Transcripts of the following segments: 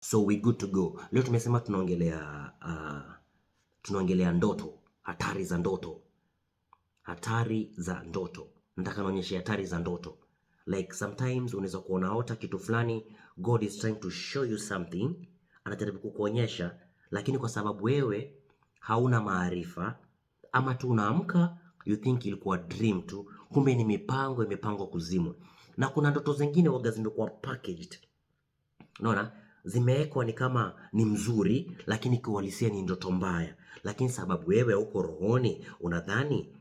So we good to go. Leo tumesema tunaongelea ndoto, hatari za ndoto. Hatari za ndoto. Nataka naonyeshe hatari za ndoto. Like sometimes unaweza kuonaota kitu fulani, God is trying to show you something, anajaribu kukuonyesha, lakini kwa sababu wewe hauna maarifa ama tu unaamka you think ilikuwa dream tu, kumbe ni imepangwa kuzimu. Na kuna ndoto zingine waga zimekuwa packaged. Unaona? Zimewekwa ni kama ni mzuri, lakini kiuhalisia ni ndoto mbaya. Lakini sababu wewe uko rohoni unadhani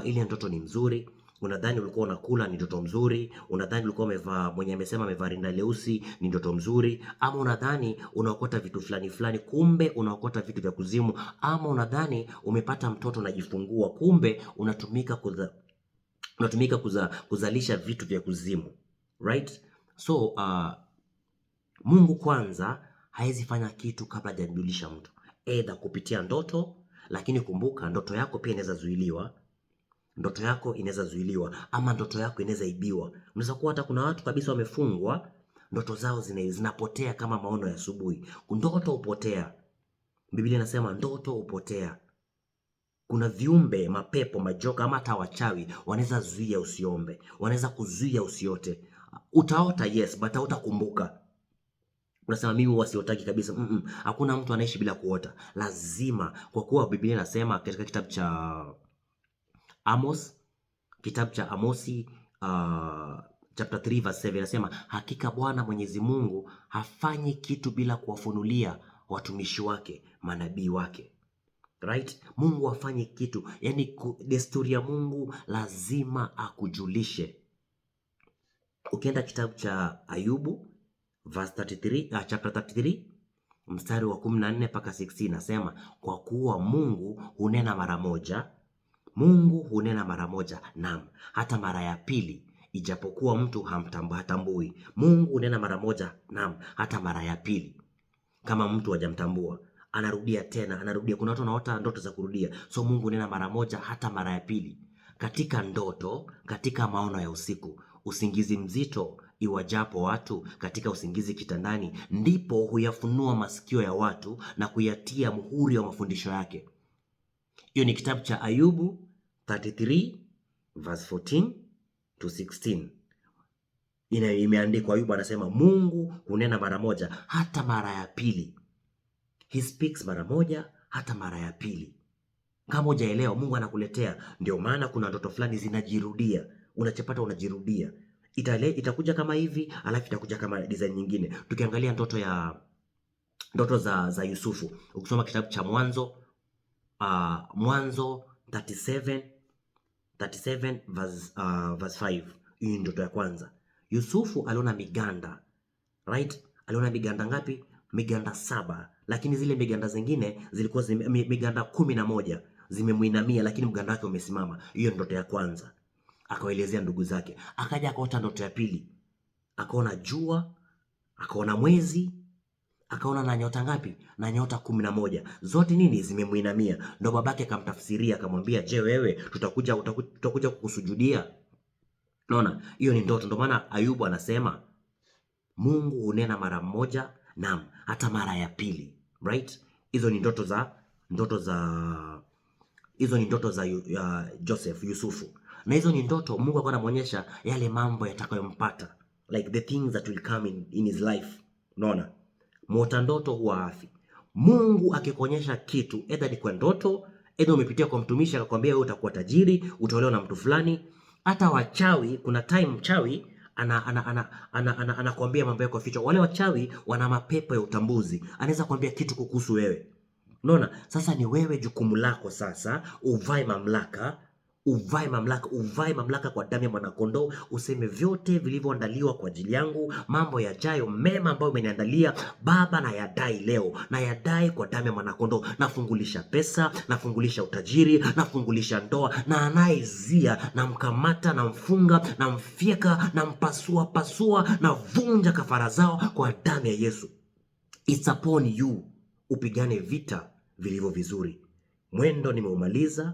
ile ndoto ni mzuri, unadhani ulikuwa unakula ni ndoto mzuri, unadhani ulikuwa umevaa, mwenye amesema amevaa rinda leusi ni ndoto mzuri, ama unadhani unaokota vitu fulani fulani, kumbe unaokota vitu vya kuzimu, ama unadhani umepata mtoto unajifungua, kumbe unatumika kuzalisha vitu vya kuzimu. Right? So Mungu kwanza hawezi fanya kitu kabla hajajulisha mtu, either kupitia ndoto, lakini kumbuka ndoto yako pia inaweza zuiliwa. Ndoto yako inaweza zuiliwa, ama ndoto yako inaweza ibiwa. Unaweza kuwa hata kuna watu kabisa wamefungwa, ndoto zao zinapotea kama maono ya asubuhi. Ndoto hupotea. Biblia inasema ndoto hupotea. Kuna viumbe, mapepo, majoka ama hata wachawi wanaweza zuia usiombe, wanaweza kuzuia usiote. Utaota yes, but hautakumbuka. Unasema mimi wasiotaki kabisa. Hakuna mtu anaishi bila kuota. Lazima, kwa kuwa Biblia inasema katika kitabu cha Amos, Amosi chapter 3 verse 7 inasema, hakika Bwana Mwenyezi Mungu hafanyi kitu bila kuwafunulia watumishi wake, manabii wake. Right? Mungu hafanyi kitu, yani desturi ya Mungu lazima akujulishe. Ukienda kitabu cha Ayubu verse 33, chapter 33 mstari wa 14 mpaka 16 nasema, kwa kuwa Mungu hunena mara moja, naam, hata mara ya pili, ijapokuwa mtu hatambui. Mungu hunena mara moja, naam, hata mara ya pili, kama mtu hajamtambua anarudia tena, anarudia. Kuna watu wanaota ndoto za kurudia, so Mungu hunena mara moja hata mara ya pili. Katika ndoto, katika maono ya usiku, usingizi mzito iwajapo watu, katika usingizi kitandani, ndipo huyafunua masikio ya watu na kuyatia muhuri wa mafundisho yake. Hiyo ni kitabu cha Ayubu 33 verse 14 to 16. Imeandikwa, Ayubu anasema Mungu hunena mara moja hata mara ya pili. He speaks mara moja hata mara ya pili. Kama hujaelewa, Mungu anakuletea. Ndio maana kuna ndoto fulani zinajirudia, unachopata unajirudia. Itakuja kama hivi, alafu itakuja kama design nyingine. Tukiangalia ndoto za Yusufu, ukisoma kitabu cha Mwanzo 37 verse 5, hii ndoto ya kwanza. Yusufu aliona miganda, right? Aliona miganda ngapi? Miganda 7, lakini zile miganda zingine zilikuwa miganda 11 zimemuinamia, lakini mganda wake umesimama. Hiyo ndoto ya kwanza. Akawaelezea ndugu zake. Akaja akaota ndoto ya pili, akaona jua, akaona mwezi, akaona na nyota ngapi? Na nyota 11, zote nini? Zimemuinamia. Ndo babake akamtafsiria, akamwambia, je, wewe tutakuja kukusujudia? Unaona, hiyo ni ndoto. Ndo maana Ayubu anasema Mungu hunena mara moja, naam, hata mara ya pili. Right? Hizo ni ndoto za Joseph, Yusufu. Na hizo ni ndoto Mungu alikuwa anamuonyesha yale mambo yatakayompata, like the things that will come in his life. Unaona? Muota ndoto huwa afi. Mungu akikuonyesha kitu, either ni kwa ndoto, either umepitia kwa mtumishi akakwambia wewe utakuwa tajiri, utaolewa na mtu fulani. Hata wachawi, kuna time mchawi anakuambia mambo yako ficha. Wale wachawi wana mapepo ya utambuzi, anaweza kuambia kitu kukuhusu wewe. Unaona? Sasa ni wewe, jukumu lako sasa uvae mamlaka, kwa damu ya mwanakondoo, useme vyote vilivyoandaliwa kwa ajili yangu, mambo yajayo mema ambayo umeniandalia Baba, na yadai leo, na yadai kwa damu ya mwanakondoo. Nafungulisha pesa, nafungulisha utajiri, nafungulisha ndoa, na anayeizia na mkamata, na mfunga, na mfyeka, na mpasua, na vunja kafara zao kwa damu ya Yesu. It's upon you. Upigane vita vilivyo vizuri. Mwendo nimeumaliza.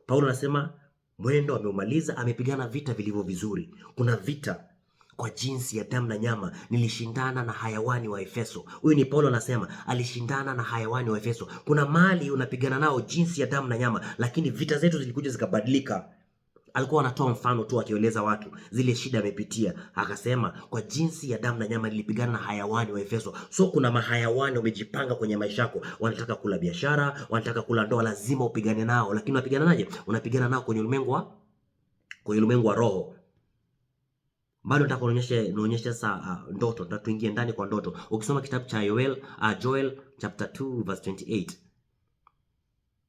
Paulo anasema mwendo ameumaliza, amepigana vita vilivyo vizuri. Kuna vita. kwa jinsi ya damu na nyama nilishindana na hayawani wa Efeso. Huyu ni Paulo anasema alishindana na hayawani wa Efeso. Kuna mali unapigana nao jinsi ya damu na nyama, lakini vita zetu zilikuja zikabadilika. Alikuwa anatoa mfano tu akieleza watu zile shida amepitia, akasema kwa jinsi ya damu na nyama nilipigana na hayawani wa Efeso. So kuna mahayawani wamejipanga kwenye maisha yako, wanataka kula biashara, wanataka kula ndoa, lazima upigane nao. Lakini unapiganaje? Unapigana nao kwenye ulimwengu wa roho. Bado nataka nionyeshe sasa ndoto. Nataka tuingie ndani kwa ndoto. Ukisoma kitabu cha Joel chapter 2 verse 28,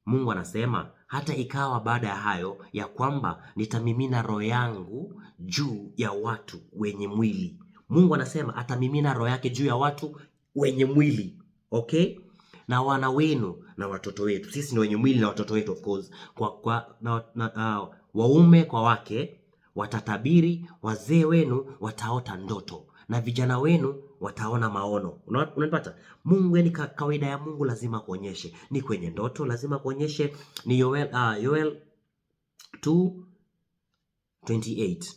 Mungu anasema hata ikawa baada ya hayo ya kwamba nitamimina roho yangu juu ya watu wenye mwili. Mungu anasema atamimina roho yake juu ya watu wenye mwili, okay? Na wana wenu na watoto wetu. Sisi ni wenye mwili na watoto wetu, of course. Waume kwa wake watatabiri, wazee wenu wataota ndoto na vijana wenu wataona maono. Unanipata? Mungu, yani kawaida ya Mungu lazima kuonyeshe. Ni kwenye ndoto lazima kuonyeshe. Ni Yoel 2:28.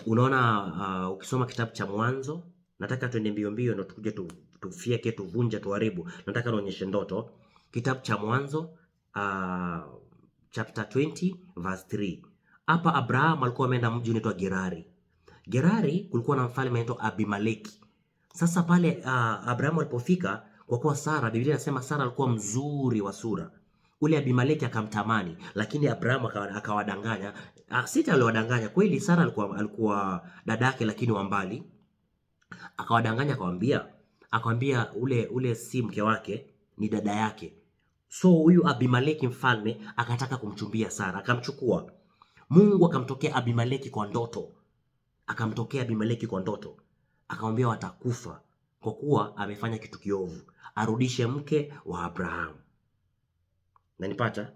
Unaona, ukisoma kitabu cha Mwanzo, nataka tuende mbio mbio ndio tukuje tufieke, tuvunje, tuharibu. Nataka nionyeshe ndoto. Kitabu cha Mwanzo chapter 20 verse 3. Hapa Abraham alikuwa ameenda mji unaitwa Gerari. Gerari kulikuwa na mfalme anaitwa Abimeleki. Sasa pale Abraham alipofika, kwa kuwa Sara, Biblia inasema Sara alikuwa mzuri wa sura, ule Abimeleki akamtamani, lakini Abraham akawadanganya. Sita aliwadanganya kweli. Sara alikuwa dadake lakini wa mbali. Akawadanganya, akamwambia ule si mke wake, ni dada yake. So huyu Abimeleki mfalme akataka kumchumbia Sara, akamchukua. Mungu akamtokea Abimeleki kwa ndoto. Akamwambia watakufa kwa kuwa amefanya kitu kiovu. Arudishe mke wa Abraham. Nanipata?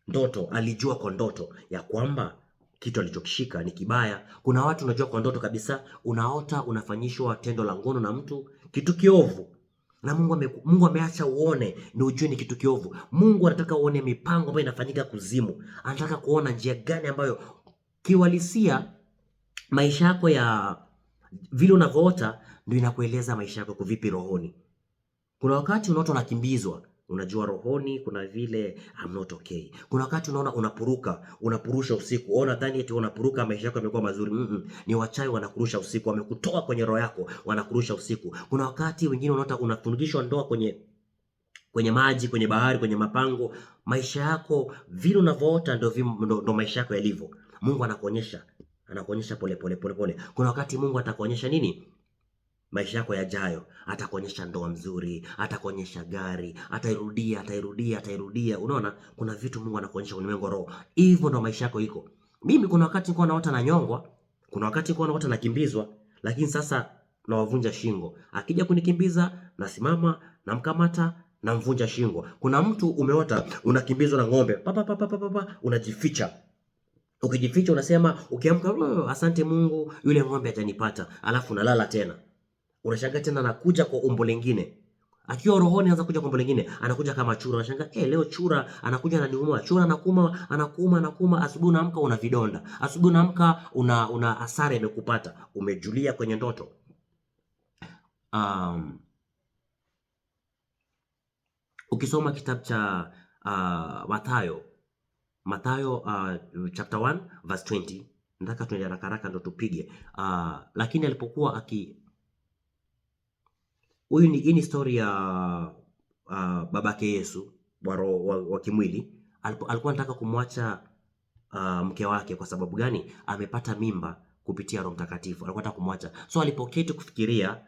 Ndoto, alijua kwa ndoto ya kwamba kitu alichokishika ni kibaya. Kuna watu unajua kwa ndoto kabisa, unaota unafanyishwa tendo la ngono na mtu, kitu kiovu. Na Mungu ameacha uone ni ujue ni kitu kiovu. Mungu anataka uone mipango ambayo inafanyika kuzimu. Anataka kuona njia gani ambayo kiwalisia maisha yako ya vile unavyoota ndio inakueleza maisha yako kuvipi rohoni. Kuna wakati unaota unakimbizwa, unajua rohoni kuna vile I'm not okay. Kuna wakati unaona unapurusha usiku. Unadhani eti unapuruka maisha yako yamekuwa mazuri. Ni wachawi wanakurusha usiku, wamekutoa kwenye roho yako, wanakurusha usiku. Kuna wakati wengine unaota unafundishwa ndoa kwenye maji, kwenye bahari, kwenye mapango. Maisha yako vile unavyoota ndio maisha yako yalivyo. Mungu anakuonyesha pole pole. Kuna wakati Mungu atakuonyesha nini? Maisha yako yajayo. Atakuonyesha ndoa mzuri, atakuonyesha gari, atairudia. Unaona, kuna vitu Mungu anakuonyesha ulimwengu wa roho. Hivyo ndo maisha yako iko. Mimi kuna wakati nilikuwa naota na nyongwa, kuna wakati nilikuwa naota nakimbizwa, lakini sasa nawavunja shingo. Akija kunikimbiza, nasimama, namkamata, namvunja shingo. Kuna mtu umeota unakimbizwa na ng'ombe, unajificha. Ukijificha unasema, ukiamka, asante Mungu, yule ng'ombe atanipata. Alafu unalala tena. Unashangaa tena anakuja kwa umbo lingine. Akiwa rohoni anaanza kuja kwa umbo lingine, anakuja kama chura. Unashangaa leo chura anakuja ananiuma. Chura anakuuma, asubuhi unaamka una vidonda. Asubuhi unaamka una hasara imekupata. Umejulia kwenye ndoto. Ukisoma kitabu cha Mathayo chapter 1 verse 20. Nataka tuende haraka ndo tupige. Lakini alipokuwa hii ni story ya babake Yesu wa kimwili. Alikuwa anataka kumwacha mke wake. Kwa sababu gani? Amepata mimba kupitia Roho Mtakatifu. Alikuwa anataka kumwacha. So alipoketi kufikiria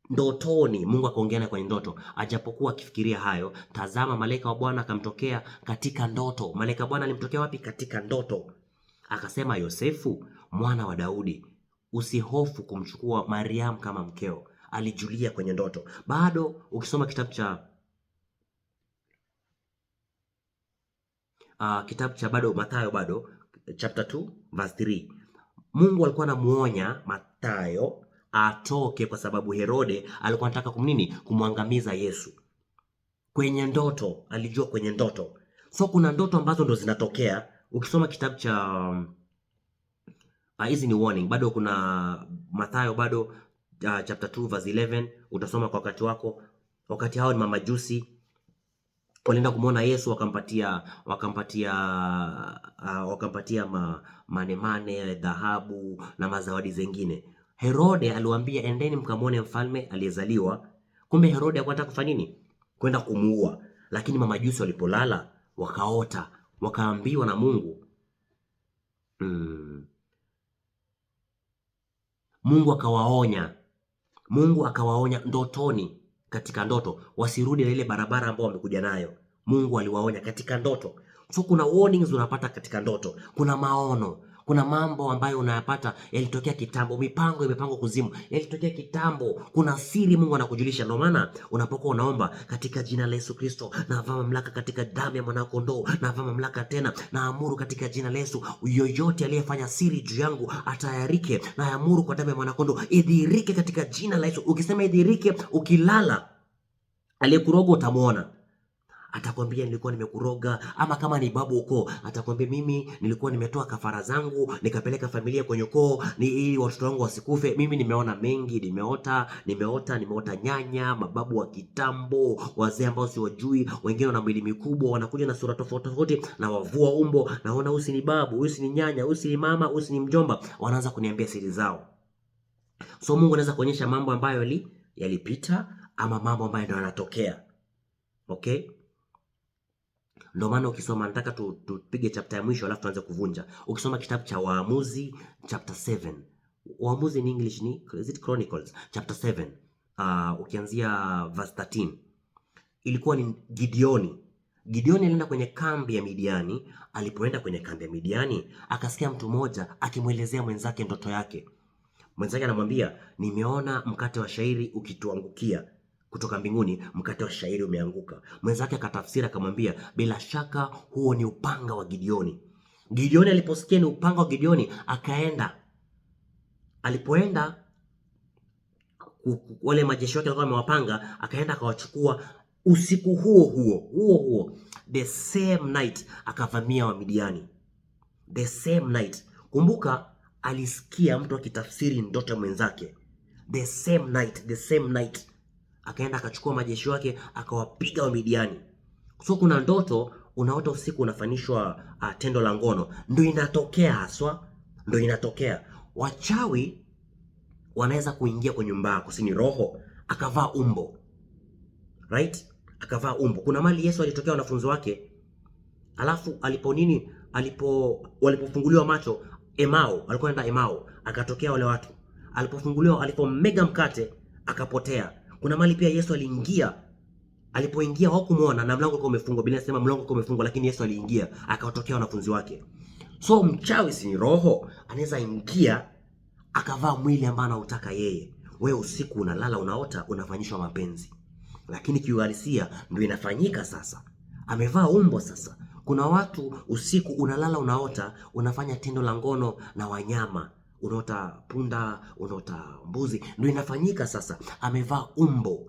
ndotoni, Mungu akaongea naye kwenye ndoto. Ajapokuwa akifikiria hayo, tazama malaika wa Bwana akamtokea katika ndoto. Malaika wa Bwana alimtokea wapi? Katika ndoto. Akasema, Yosefu mwana wa Daudi, usihofu kumchukua Mariam kama mkeo. Alijulia kwenye ndoto. Bado ukisoma kitabu cha bado Mathayo chapter 2 verse 3. Mungu alikuwa anamuonya Mathayo atoke kwa sababu Herode alikuwa anataka kumwangamiza Yesu. Kwenye ndoto, alijua kwenye ndoto. So kuna ndoto ambazo ndo zinatokea. Ukisoma kitabu cha Hizi ni warning. Bado kuna Mathayo bado chapter 2 verse 11 utasoma kwa wakati wako. Wakati hao ni mamajusi walienda kumwona Yesu wakampatia manemane, dhahabu na mazawadi zingine. Herode aliwaambia endeni mkamwone mfalme aliyezaliwa. Kumbe Herode hakuwa kufanya nini? Kwenda kumuua. Lakini mamajusi walipolala wakaota, wakaambiwa na Mungu. Mungu akawaonya ndotoni, katika ndoto wasirudi na ile barabara ambayo wamekuja nayo. Mungu aliwaonya katika ndoto. So kuna warnings unapata katika ndoto, kuna maono, kuna mambo ambayo unayapata yalitokea kitambo, mipango imepangwa kuzimu, yalitokea kitambo. Kuna siri Mungu anakujulisha. Ndio maana unapokuwa unaomba katika jina la Yesu Kristo, navaa mamlaka katika damu ya mwana kondoo, navaa mamlaka tena, naamuru katika jina la Yesu, yoyote aliyefanya siri juu yangu atayarike, na amuru kwa damu ya mwana kondoo idhirike katika jina la Yesu. Ukisema idhirike, ukilala aliyekuroga utamuona. Atakwambia nilikuwa nimekuroga. Ama kama ni babu ukoo, atakwambia mimi nilikuwa nimetoa kafara zangu nikapeleka familia kwenye ukoo ili watoto wangu wasikufe. Mimi nimeona mengi, nimeota nyanya, mababu wa kitambo, wazee ambao siwajui, wengine wana mwili mikubwa, wanakuja na sura tofauti tofauti, na wavua umbo, naona huyu ni babu, huyu ni nyanya, huyu ni mama, huyu ni mjomba. Wanaanza kuniambia siri zao. So Mungu anaweza kuonyesha mambo ambayo yalipita ama mambo ambayo ndio yanatokea. Okay? Ndio maana ukisoma, nataka tupige chapter ya mwisho alafu tuanze kuvunja. Ukisoma kitabu cha Waamuzi chapter 7. Waamuzi in English is it Chronicles chapter 7. Ukianzia verse 13. Ilikuwa ni Gideoni. Gideoni alienda kwenye kambi ya Midiani. Alipoenda kwenye kambi ya Midiani, akasikia mtu mmoja akimwelezea mwenzake ndoto yake. Mwenzake anamwambia, nimeona mkate wa shairi ukituangukia kutoka mbinguni, mkate wa shairi umeanguka. Mwenzake akatafsiri akamwambia, bila shaka huo ni upanga wa Gideoni. Gideoni aliposikia ni upanga wa Gideoni, akaenda. Alipoenda, wale majeshi wake walikuwa wamewapanga, akaenda akawachukua. Usiku huo the same night akavamia wa Midiani. The same night. Kumbuka alisikia mtu akitafsiri ndoto mwenzake. The same night akaenda akachukua majeshi wake akawapiga wa Midiani. So kuna ndoto unaota usiku unafanyishwa tendo la ngono, ndio inatokea haswa, ndio inatokea. Wachawi wanaweza kuingia kwenye nyumba yako, si ni roho, akavaa umbo. Right? Akavaa umbo. Kuna mali Yesu alitokea wanafunzi wake, alafu walipofunguliwa macho Emau, alikuwa anaenda Emau, akatokea wale watu. Alipofunguliwa, alipomega mkate akapotea. Kuna mali pia Yesu aliingia. Alipoingia hawakumuona na mlango ulikuwa umefungwa. Biblia inasema mlango ulikuwa umefungwa, lakini Yesu aliingia akawatokea wanafunzi wake. So mchawi si roho, anaweza ingia akavaa mwili ambao anautaka yeye. Wewe usiku unalala unaota unafanyishwa mapenzi, lakini kiuhalisia ndio inafanyika sasa. Amevaa umbo sasa. Kuna watu usiku unalala unaota unafanya tendo la ngono na wanyama. Unaota punda, unaota mbuzi, ndio inafanyika sasa. Amevaa umbo.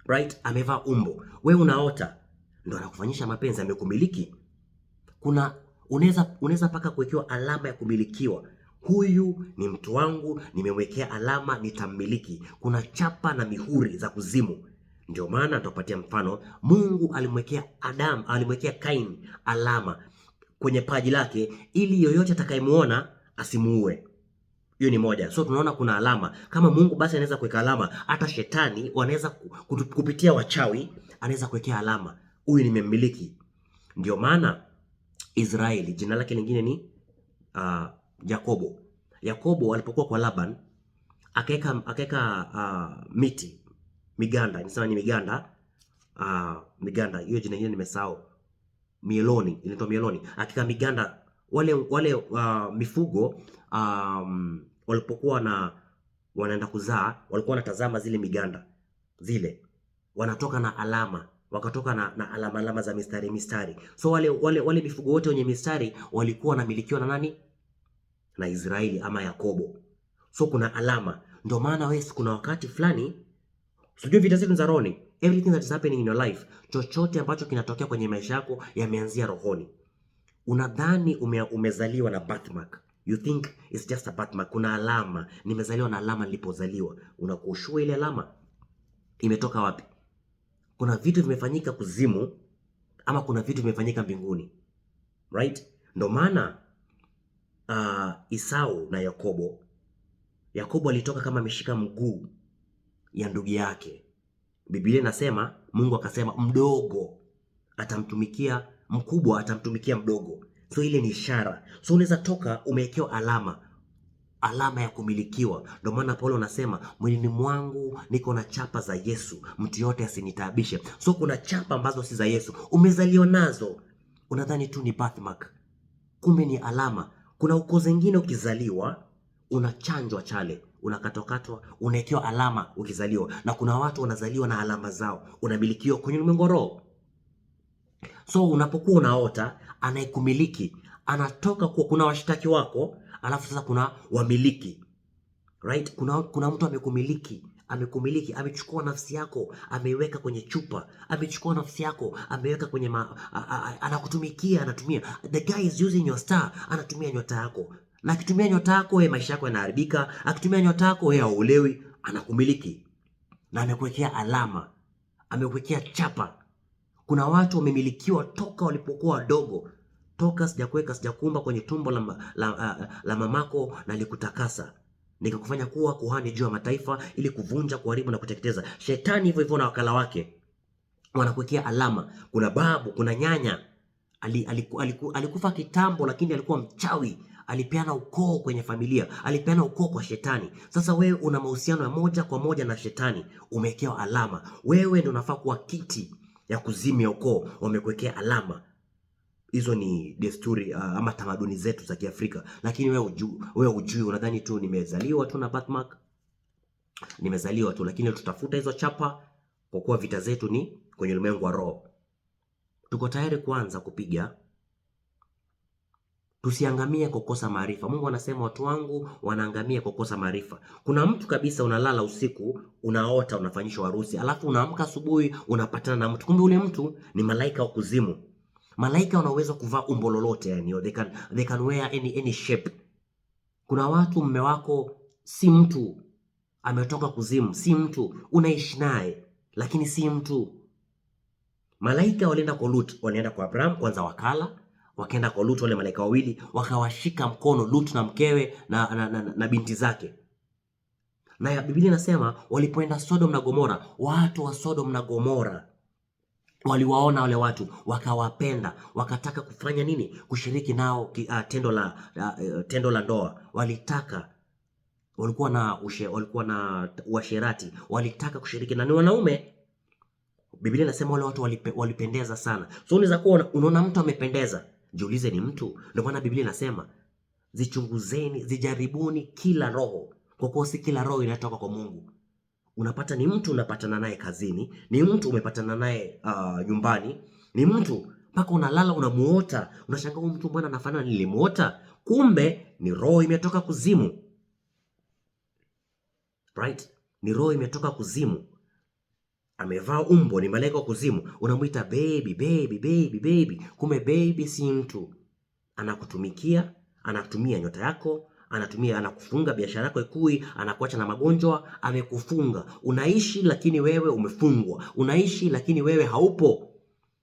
Right? Amevaa umbo. Wewe unaota ndio anakufanyisha mapenzi, amekumiliki. Unaweza paka kuwekewa alama ya kumilikiwa. Huyu ni mtu wangu, nimemwekea alama, nitammiliki. Kuna chapa na mihuri za kuzimu. Ndio maana nitapatia mfano. Mungu alimwekea Kain alama kwenye paji lake ili yoyote atakayemuona asimuue. Hiyo ni moja. So tunaona kuna alama. Kama Mungu basi anaweza kuweka alama, hata shetani wanaweza kupitia wachawi anaweza kuwekea alama. Huyu nimemmiliki. Ndio maana Israeli jina lake lingine ni Yakobo. Yakobo alipokuwa kwa Laban akaweka miganda, nisema ni miganda. Hiyo jina lingine nimesahau. Mieloni, inaitwa mieloni. Akika miganda wale mifugo walipokuwa wanaenda kuzaa, walikuwa wanatazama zile miganda. Zile wanatoka na alama, wakatoka na alama za mistari. So wale mifugo wote wenye mistari walikuwa wanamilikiwa na nani? Na Israeli ama Yakobo. So kuna alama. Ndio maana wewe kuna wakati fulani sijui vita zetu za rohoni. Everything that is happening in your life, chochote ambacho kinatokea kwenye maisha yako yameanzia rohoni. Unadhani umezaliwa na birthmark. You think it's just a birthmark. Kuna alama, nimezaliwa na alama nilipozaliwa. Unakushua ile alama imetoka wapi? Kuna vitu vimefanyika kuzimu ama kuna vitu vimefanyika mbinguni, right? Ndio maana Esau na Yakobo alitoka kama ameshika mguu ya ndugu yake. Biblia inasema Mungu akasema mdogo atamtumikia mkubwa, atamtumikia mdogo. So ile ni ishara. So unaweza toka umewekewa alama ya kumilikiwa. Ndio maana Paulo anasema mwilini mwangu niko na chapa za Yesu, mtu yote asinitaabishe. So kuna chapa ambazo si za Yesu, umezaliwa nazo. Unadhani tu ni birthmark, kumbe ni alama. Kuna ukoo zingine ukizaliwa unachanjwa chale, unakatwakatwa, unawekewa alama ukizaliwa. Na kuna watu wanazaliwa na alama zao, unamilikiwa kwenye ulimwengu roho. So unapokuwa unaota, anayekumiliki anatoka kwa, kuna washtaki wako, alafu sasa kuna wamiliki, right? Kuna mtu amekumiliki, amechukua nafsi yako, ameiweka kwenye chupa, amechukua nafsi yako, ameweka kwenye anakutumikia, anatumia. The guy is using your star, anatumia nyota yako. Na akitumia nyota yako wewe, maisha yako yanaharibika. Akitumia nyota yako wewe, hauolewi. Anakumiliki na amekuwekea alama, amekuwekea chapa. Kuna watu wamemilikiwa toka walipokuwa wadogo, toka sijakuumba kwenye tumbo la mamako na nilikutakasa nikakufanya kuwa kuhani juu ya mataifa, ili kuvunja, kuharibu na kuteketeza. Shetani hivyo hivyo na wakala wake wanakuwekea alama. Kuna babu, kuna nyanya alikufa kitambo, lakini alikuwa mchawi, alipeana ukoo kwenye familia, alipeana ukoo kwa shetani. Sasa wewe una mahusiano ya moja kwa moja na shetani, umewekewa alama. Wewe ndio unafaa kuwa kiti ya kuzimia ukoo, wamekuwekea alama. Hizo ni desturi ama tamaduni zetu za Kiafrika, lakini wewe hujui. Unadhani tu nimezaliwa tu na birthmark, nimezaliwa tu. Lakini tutafuta hizo chapa, kwa kuwa vita zetu ni kwenye ulimwengu wa roho. Tuko tayari kuanza kupiga, tusiangamie kwa kukosa maarifa. Mungu anasema watu wangu wanaangamia kwa kukosa maarifa. Kuna mtu kabisa, unalala usiku, unaota unafanyishwa harusi, alafu unaamka asubuhi unapatana na mtu, kumbe ule mtu ni malaika wa kuzimu. Malaika wana uwezo kuvaa umbo lolote, yani they can wear any shape. Kuna watu, mume wako si mtu, ametoka kuzimu, si mtu, unaishi naye lakini si mtu. Malaika walienda kwa Lut, walienda kwa Abraham kwanza, wakaenda kwa Lut, wale malaika wawili wakawashika mkono Lut na mkewe na binti zake. Na Biblia inasema walipoenda Sodom na Gomora, watu wa Sodom na Gomora waliwaona wale watu, wakawapenda, wakataka kufanya nini? Kushiriki nao tendo la ndoa. Walikuwa na uasherati, walitaka kushiriki na ni wanaume. Biblia inasema wale watu walipendeza sana. So unaweza kuwa unaona mtu amependeza, jiulize ni mtu. Ndio maana Biblia inasema zichunguzeni, zijaribuni kila roho, kwa kuwa si kila roho inatoka kwa Mungu. Unapata ni mtu unapatana naye kazini, ni mtu umepatana naye nyumbani, ni mtu mpaka unalala unamuota, unashangaa huyu mtu mbona anafanana nilimuota, kumbe ni roho imetoka kuzimu, right? Ni roho imetoka kuzimu, amevaa umbo, ni malaika wa kuzimu. Unamuita baby, kumbe baby si mtu. Anakutumikia, anatumia nyota yako, anakufunga biashara yako ikui, anakuacha na magonjwa, amekufunga. Unaishi lakini wewe umefungwa, unaishi lakini wewe haupo.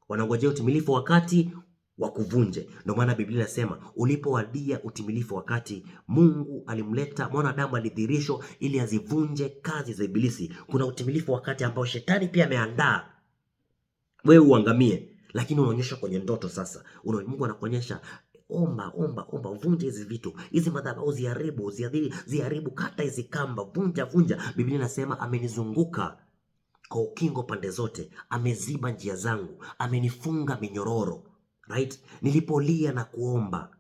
Wanangojea utimilifu wakati wa kuvunje. Ndio maana Biblia inasema ulipowadia utimilifu wakati, Mungu alimleta mwanadamu, alidhihirishwa ili azivunje kazi za Ibilisi. Kuna utimilifu wakati ambao shetani pia ameandaa wewe uangamie, lakini unaonyesha kwenye ndoto. Sasa Mungu anakuonyesha, omba, vunja hizi vitu, hizi madhabahu ziharibu, kata hizi kamba, vunja. Biblia inasema amenizunguka kwa ukingo pande zote, ameziba njia zangu, amenifunga minyororo, right? Nilipolia na kuomba,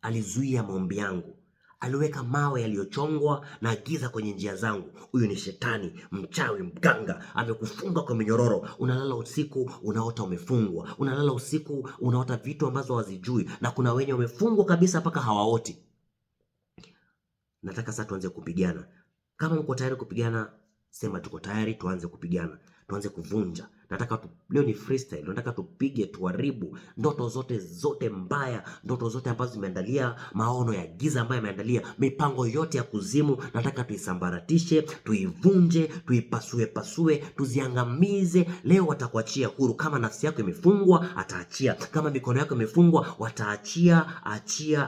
alizuia maombi yangu, aliweka mawe yaliyochongwa na giza kwenye njia zangu. Huyu ni shetani, mchawi, mganga, amekufunga kwa minyororo. Unalala usiku unaota umefungwa, unalala usiku unaota vitu ambazo hazijui, na kuna wenye wamefungwa kabisa mpaka hawaoti. Nataka sasa tuanze kupigana. Kama mko tayari kupigana, sema tuko tayari, tuanze kupigana, tuanze kuvunja. Leo ni freestyle. Nataka tupige, tuharibu ndoto zote mbaya, ndoto zote ambazo zimeandalia, maono ya giza ambayo yameandalia, mipango yote ya kuzimu. Nataka tuisambaratishe, tuivunje, tuipasue, tuziangamize. Leo watakuachia huru. Kama nafsi yako imefungwa, ataachia. Kama mikono yako imefungwa, wataachia.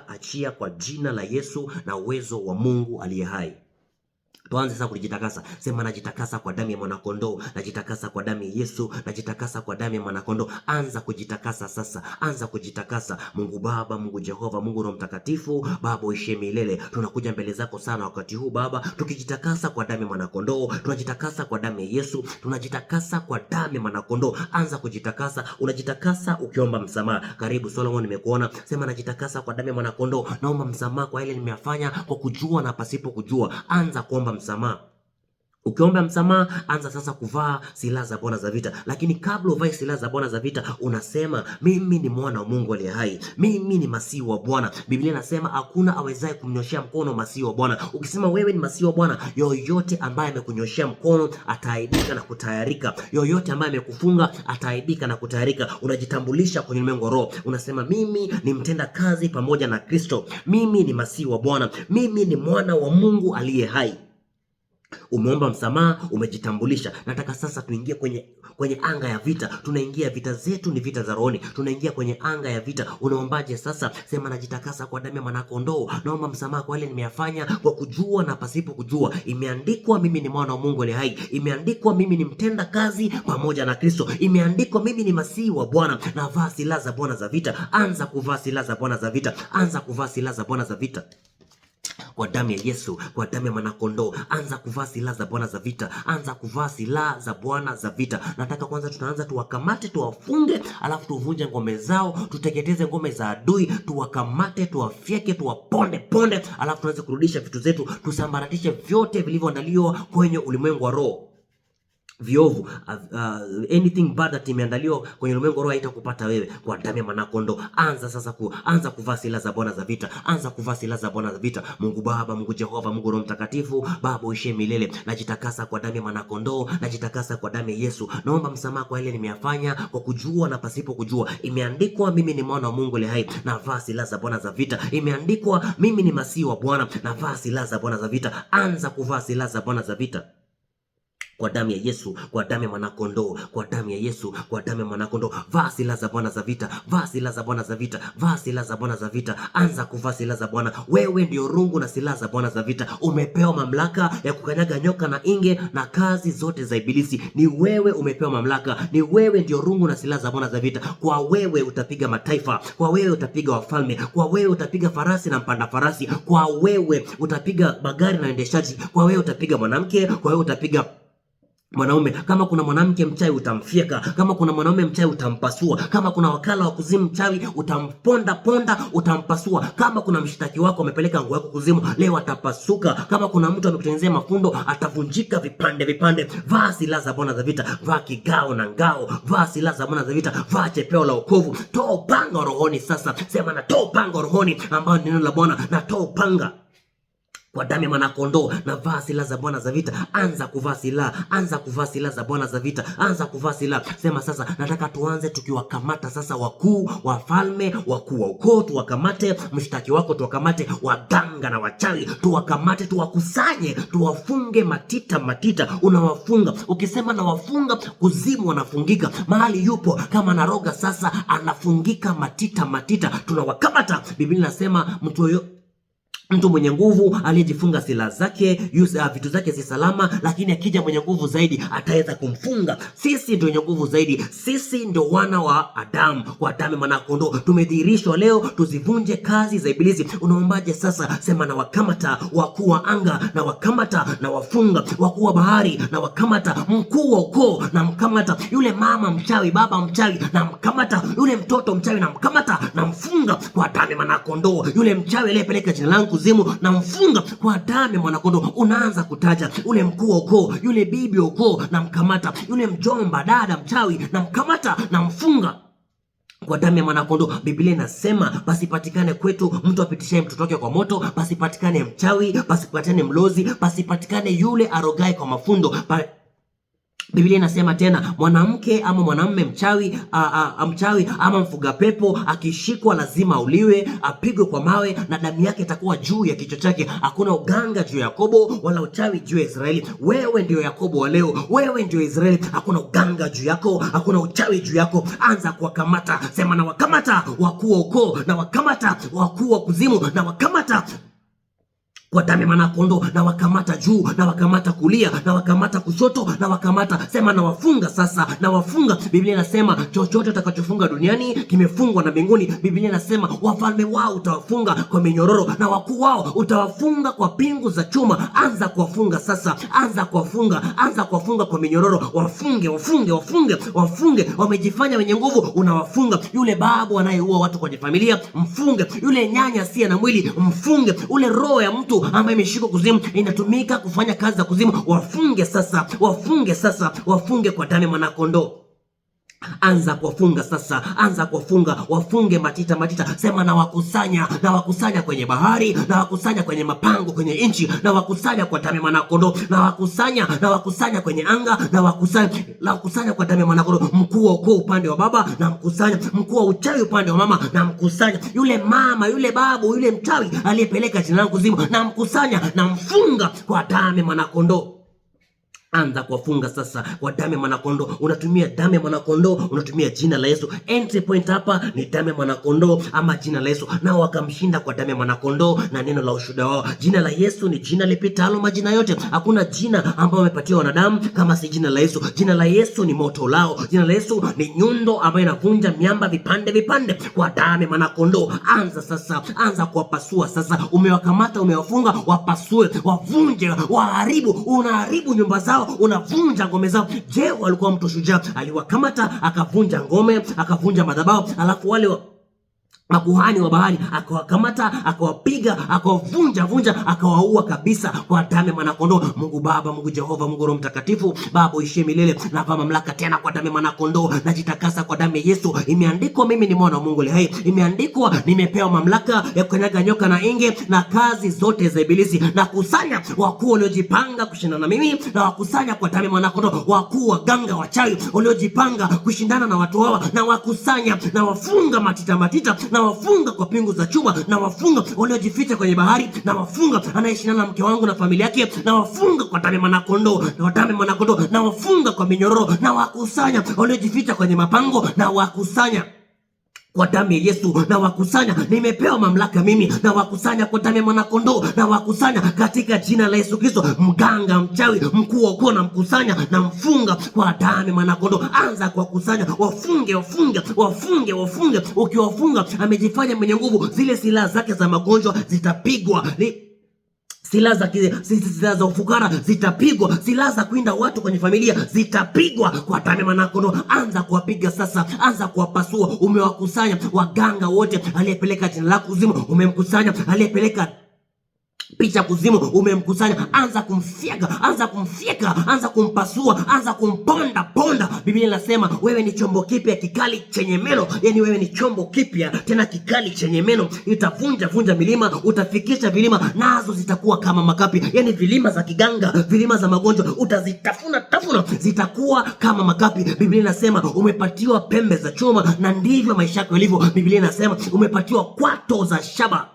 Achia kwa jina la Yesu na uwezo wa Mungu aliye hai. Tuanze sasa kujitakasa. Sema najitakasa kwa damu ya mwanakondoo, najitakasa kwa damu ya Yesu, najitakasa kwa damu ya mwanakondoo. Anza kujitakasa sasa. Anza kujitakasa. Mungu Baba, Mungu Jehova, Mungu Roho Mtakatifu, Baba uishiye milele. Tunakuja mbele zako sana wakati huu Baba, tukijitakasa kwa damu ya mwanakondoo, tunajitakasa kwa damu ya Yesu, tunajitakasa kwa damu ya mwanakondoo. Anza kujitakasa. Unajitakasa ukiomba msamaha. Karibu Solomon, nimekuona. Sema najitakasa kwa damu ya mwanakondoo. Naomba msamaha kwa ile nimeyafanya kwa kujua na pasipo kujua. Anza kuomba msamaha. Ukiomba msamaha, anza sasa kuvaa silaha za Bwana za vita. Lakini kabla uvae silaha za Bwana za vita, unasema mimi ni mwana wa Mungu aliye hai, mimi ni masihi wa Bwana. Biblia inasema hakuna awezaye kumnyoshea mkono masihi wa Bwana. Ukisema wewe ni masihi wa Bwana, yoyote ambaye amekunyoshea mkono ataaibika na kutayarika. Yoyote ambaye amekufunga ataaibika na kutayarika. Unajitambulisha kwenye ulimwengu wa roho. Unasema mimi ni mtenda kazi pamoja na Kristo. Mimi ni masihi wa Bwana. Mimi ni mwana wa Mungu aliye hai. Umeomba msamaha, umejitambulisha. Nataka sasa tuingie kwenye anga ya vita. Tunaingia, vita zetu ni vita za rohoni. Tunaingia kwenye anga ya vita. Unaombaje sasa? Sema najitakasa kwa damu ya mwanakondoo. Naomba msamaha kwa yale nimeyafanya kwa kujua na pasipo kujua. Imeandikwa mimi ni mwana wa Mungu aliye hai. Imeandikwa mimi ni mtenda kazi pamoja na Kristo. Imeandikwa mimi ni masihi wa Bwana. Navaa silaha za Bwana za vita. Anza kuvaa silaha za Bwana za vita. Anza kuvaa silaha za Bwana za vita. Kwa damu ya Yesu, kwa damu ya mwanakondoo, anza kuvaa silaha za Bwana za vita. Anza kuvaa silaha za Bwana za vita. Nataka kwanza tunaanza tuwakamate, tuwafunge, alafu tuvunje ngome zao, tuteketeze ngome za adui, tuwakamate, tuwafyeke, tuwaponde, alafu tuanze kurudisha vitu zetu, tusambaratishe vyote vilivyoandaliwa kwenye ulimwengu wa roho. Viovu, anything bad that imeandaliwa kwenye ulimwengu roho haitakupata wewe kwa damu ya mwanakondoo. Anza sasa anza kuvaa silaha za Bwana za vita. Anza kuvaa silaha za Bwana za vita. Mungu Baba, Mungu Jehova, Mungu Roho Mtakatifu, Baba uishiye milele. Najitakasa kwa damu ya mwanakondoo, najitakasa kwa damu ya Yesu. Naomba msamaha kwa ile nimeyafanya kwa kujua na pasipo kujua. Imeandikwa mimi ni mwana wa Mungu aliye hai. Navaa silaha za Bwana za vita. Imeandikwa mimi ni masihi wa Bwana. Navaa silaha za Bwana za vita. Anza kuvaa silaha za Bwana za vita. Kwa damu ya Yesu, kwa damu ya mwanakondoo, kwa damu ya Yesu, kwa damu ya mwanakondoo. Vaa silaha za Bwana za vita. Vaa silaha za Bwana za vita. Vaa silaha za Bwana za vita. Anza kuvaa silaha za Bwana. Wewe ndio rungu na silaha za Bwana za vita. Umepewa mamlaka ya kukanyaga nyoka na inge na kazi zote za ibilisi. Ni wewe umepewa mamlaka. Ni wewe ndio rungu na silaha za Bwana za vita. Kwa wewe utapiga mataifa. Kwa wewe utapiga wafalme. Kwa wewe utapiga farasi na mpanda farasi. Kwa wewe utapiga magari na endeshaji. Kwa wewe utapiga mwanamke. Kwa wewe utapiga mwanaume. Kama kuna mwanamke mchawi utamfyeka. Kama kuna mwanaume mchawi utampasua. Kama kuna wakala wa kuzimu mchawi utamponda, utampasua. Kama kuna mshtaki wako amepeleka nguo yako kuzimu, leo atapasuka. Kama kuna mtu amekutengenezea mafundo, atavunjika vipande. Vaa silaha za Bwana za vita. Vaa kigao na ngao. Vaa silaha za Bwana za vita. Vaa chepeo la wokovu. Toa upanga rohoni sasa. Sema natoa upanga rohoni ambao ni neno la Bwana. Natoa upanga kwa damu ya mwanakondoo. Na vaa silaha za Bwana za vita. Anza kuvaa silaha. Anza kuvaa silaha za Bwana za vita. Anza kuvaa silaha. Sema sasa nataka tuanze tukiwakamata sasa wakuu, wafalme, wakuu wa ukoo, tuwakamate mshtaki wako, tuwakamate waganga na wachawi, tuwakamate, tuwakusanye, tuwafunge matita. Unawafunga. Ukisema na wafunga, kuzimu wanafungika. Mahali yupo kama naroga sasa anafungika matita. Tunawakamata. Biblia inasema mtu mwenye nguvu aliyejifunga silaha zake, vitu zake si salama, lakini akija mwenye nguvu zaidi ataweza kumfunga. Sisi ndio wenye nguvu zaidi. Sisi ndio wana wa Adamu, kwa damu ya mwanakondoo. Tumedhihirishwa leo tuzivunje kazi za ibilisi. Unaombaje sasa? Sema na wakamata wakuu wa anga, na wakamata na wafunga wakuu wa bahari, na wakamata mkuu wa ukoo, na mkamata yule mama mchawi, baba mchawi, na mkamata yule mtoto mchawi, na mkamata na mfunga kwa damu ya mwanakondoo. Yule mchawi aliyepeleka jina langu kuzimu, na mfunga kwa damu ya mwanakondoo. Unaanza kutaja yule mkuu wa ukoo, yule bibi wa ukoo, na mkamata yule mjomba, dada mchawi, na mkamata na mfunga kwa damu ya mwanakondoo. Biblia inasema pasipatikane kwetu mtu apitishaye mtoto wake kwa moto, pasipatikane mchawi, pasipatikane mlozi, pasipatikane yule arogaye kwa mafundo, Biblia inasema tena, mwanamke ama mwanamume mchawi ama mfuga pepo akishikwa lazima auliwe, apigwe kwa mawe na damu yake itakuwa juu ya kichwa chake. Hakuna uganga juu ya Yakobo wala uchawi juu ya Israeli. Wewe ndio Yakobo wa leo, wewe ndio Israeli. Hakuna uganga juu yako, hakuna uchawi juu yako. Anza kuwakamata, sema na wakamata wakuu wa ukoo, na wakamata wakuu wa kuzimu, na wakamata kwa damu ya mwanakondoo, na wakamata juu, na wakamata kulia, na wakamata kushoto, na wakamata, sema na wafunga sasa, na wafunga. Biblia inasema chochote utakachofunga duniani kimefungwa na mbinguni. Biblia inasema wafalme wao utawafunga kwa minyororo, na wakuu wao utawafunga kwa pingu za chuma. Anza kuwafunga sasa, anza kuwafunga kwa minyororo. Wafunge, wafunge, wafunge, wafunge. Wamejifanya wenye nguvu, unawafunga. Yule babu anayeua watu kwenye familia, mfunge. Yule nyanya asiye na mwili, mfunge. Ule roho ya mtu ambaye imeshikwa kuzimu, inatumika kufanya kazi za kuzimu, wafunge sasa, wafunge sasa, wafunge kwa damu ya mwanakondoo. Anza kuwafunga sasa, anza kuwafunga, wafunge matita matita. Sema na wakusanya kwenye bahari, na wakusanya kwenye mapango, kwenye nchi, na wakusanya kwa damu ya mwanakondoo, na wakusanya kwenye anga, na wakusanya kwa damu ya mwanakondoo. Mkuu wa ukoo upande wa baba na mkusanya, mkuu wa uchawi upande wa mama na mkusanya. Yule mama, yule babu, yule mchawi aliyepeleka jina langu kuzimu, na mkusanya na mfunga kwa damu ya mwanakondoo. Anza kuwafunga sasa kwa damu ya mwanakondoo. Unatumia damu ya mwanakondoo, unatumia jina la Yesu. Entry point hapa ni damu ya mwanakondoo ama jina la Yesu. Nao wakamshinda kwa damu ya mwanakondoo na neno la ushuhuda wao. Jina la Yesu ni jina lipitalo majina yote. Hakuna jina ambalo wamepatiwa wanadamu kama si jina la Yesu. Jina la Yesu ni moto lao. Jina la Yesu ni nyundo ambayo inavunja miamba vipande vipande kwa damu ya mwanakondoo. Anza sasa, anza kuwapasua sasa. Umewakamata, umewafunga, wapasue, wavunje, waharibu. Unaharibu nyumba zao, unavunja ngome zao. Je, walikuwa mtu shujaa, aliwakamata akavunja ngome, akavunja madhabahu, alafu wale makuhani wa bahari akawakamata, akawapiga, akawavunja, akawaua kabisa kwa damu ya mwanakondoo. Mungu Baba, Mungu Jehova, Mungu Roho Mtakatifu, Baba uishie milele, napa mamlaka tena kwa damu ya mwanakondoo. Najitakasa kwa damu ya Yesu. Imeandikwa mimi ni mwana wa Mungu aliye hai. Imeandikwa nimepewa mamlaka ya kukanyaga nyoka na inge na kazi zote za ibilisi. Na kusanya wakuu waliojipanga kushindana na mimi, na wakusanya kwa damu ya mwanakondoo. Wakuu waganga wachawi waliojipanga kushindana na watu hawa, na wakusanya, na wafunga matita matita, na wafunga kwa pingu za chuma, na wafunga waliojificha kwenye bahari, na wafunga anayeshindana na mke wangu na familia yake, na wafunga kwa damu ya mwanakondoo, na damu ya mwanakondoo, na wafunga kwa minyororo, na wakusanya waliojificha kwenye mapango, na wakusanya kwa damu ya Yesu, na wakusanya. Nimepewa mamlaka mimi, na wakusanya kwa damu ya mwanakondoo, na wakusanya katika jina la Yesu Kristo. Mganga, mchawi, mkuu wa ukoo, na mkusanya na mfunga kwa damu ya mwanakondoo. Anza kuwakusanya, wafunge, wafunge, wafunge, wafunge. Ukiwafunga, amejifanya mwenye nguvu, zile silaha zake za magonjwa zitapigwa. Silaha za ufukara zitapigwa, silaha za kuinda watu kwenye familia zitapigwa kwa damu ya mwanakondoo. Anza kuwapiga sasa, anza kuwapasua. Umewakusanya waganga wote, aliyepeleka jina lako kuzimu umemkusanya, aliyepeleka picha kuzimu umemkusanya. Anza kumfyeka, anza kumfyeka, anza kumpasua, anza kumponda ponda. Biblia inasema wewe ni chombo kipya kikali chenye meno. Yani wewe ni chombo kipya tena kikali chenye meno. Itavunja milima, utafikisha vilima, nazo zitakuwa kama makapi. Yani vilima za kiganga, vilima za magonjwa utazitafuna, zitakuwa kama makapi. Biblia inasema umepatiwa pembe za chuma, na ndivyo maisha yako yalivyo. Biblia inasema umepatiwa kwato za shaba,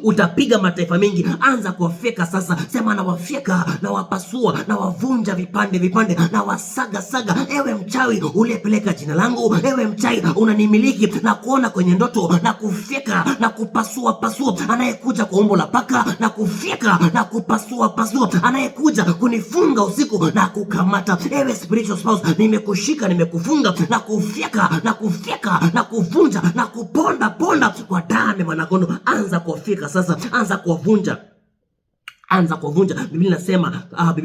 utapiga mataifa mengi. Anza kuwafyeka sasa, sema na wafyeka, na wapasua, na wavunja vipande vipande, na wasaga saga. Ewe mchawi uliyepeleka jina langu, ewe mchawi unanimiliki na kuona kwenye ndoto, na kufyeka na kupasua pasua. Anayekuja kwa umbo la paka, na kufyeka na kupasua pasua. Anayekuja kunifunga usiku, na kukamata. Ewe spiritual spouse, nimekushika, nimekufunga, na kufyeka na kuvunja na kuponda ponda kwa damu ya mwanakondoo. Anza kuwafyeka sasa, anza kuwavunja, anza kuwavunja. Biblia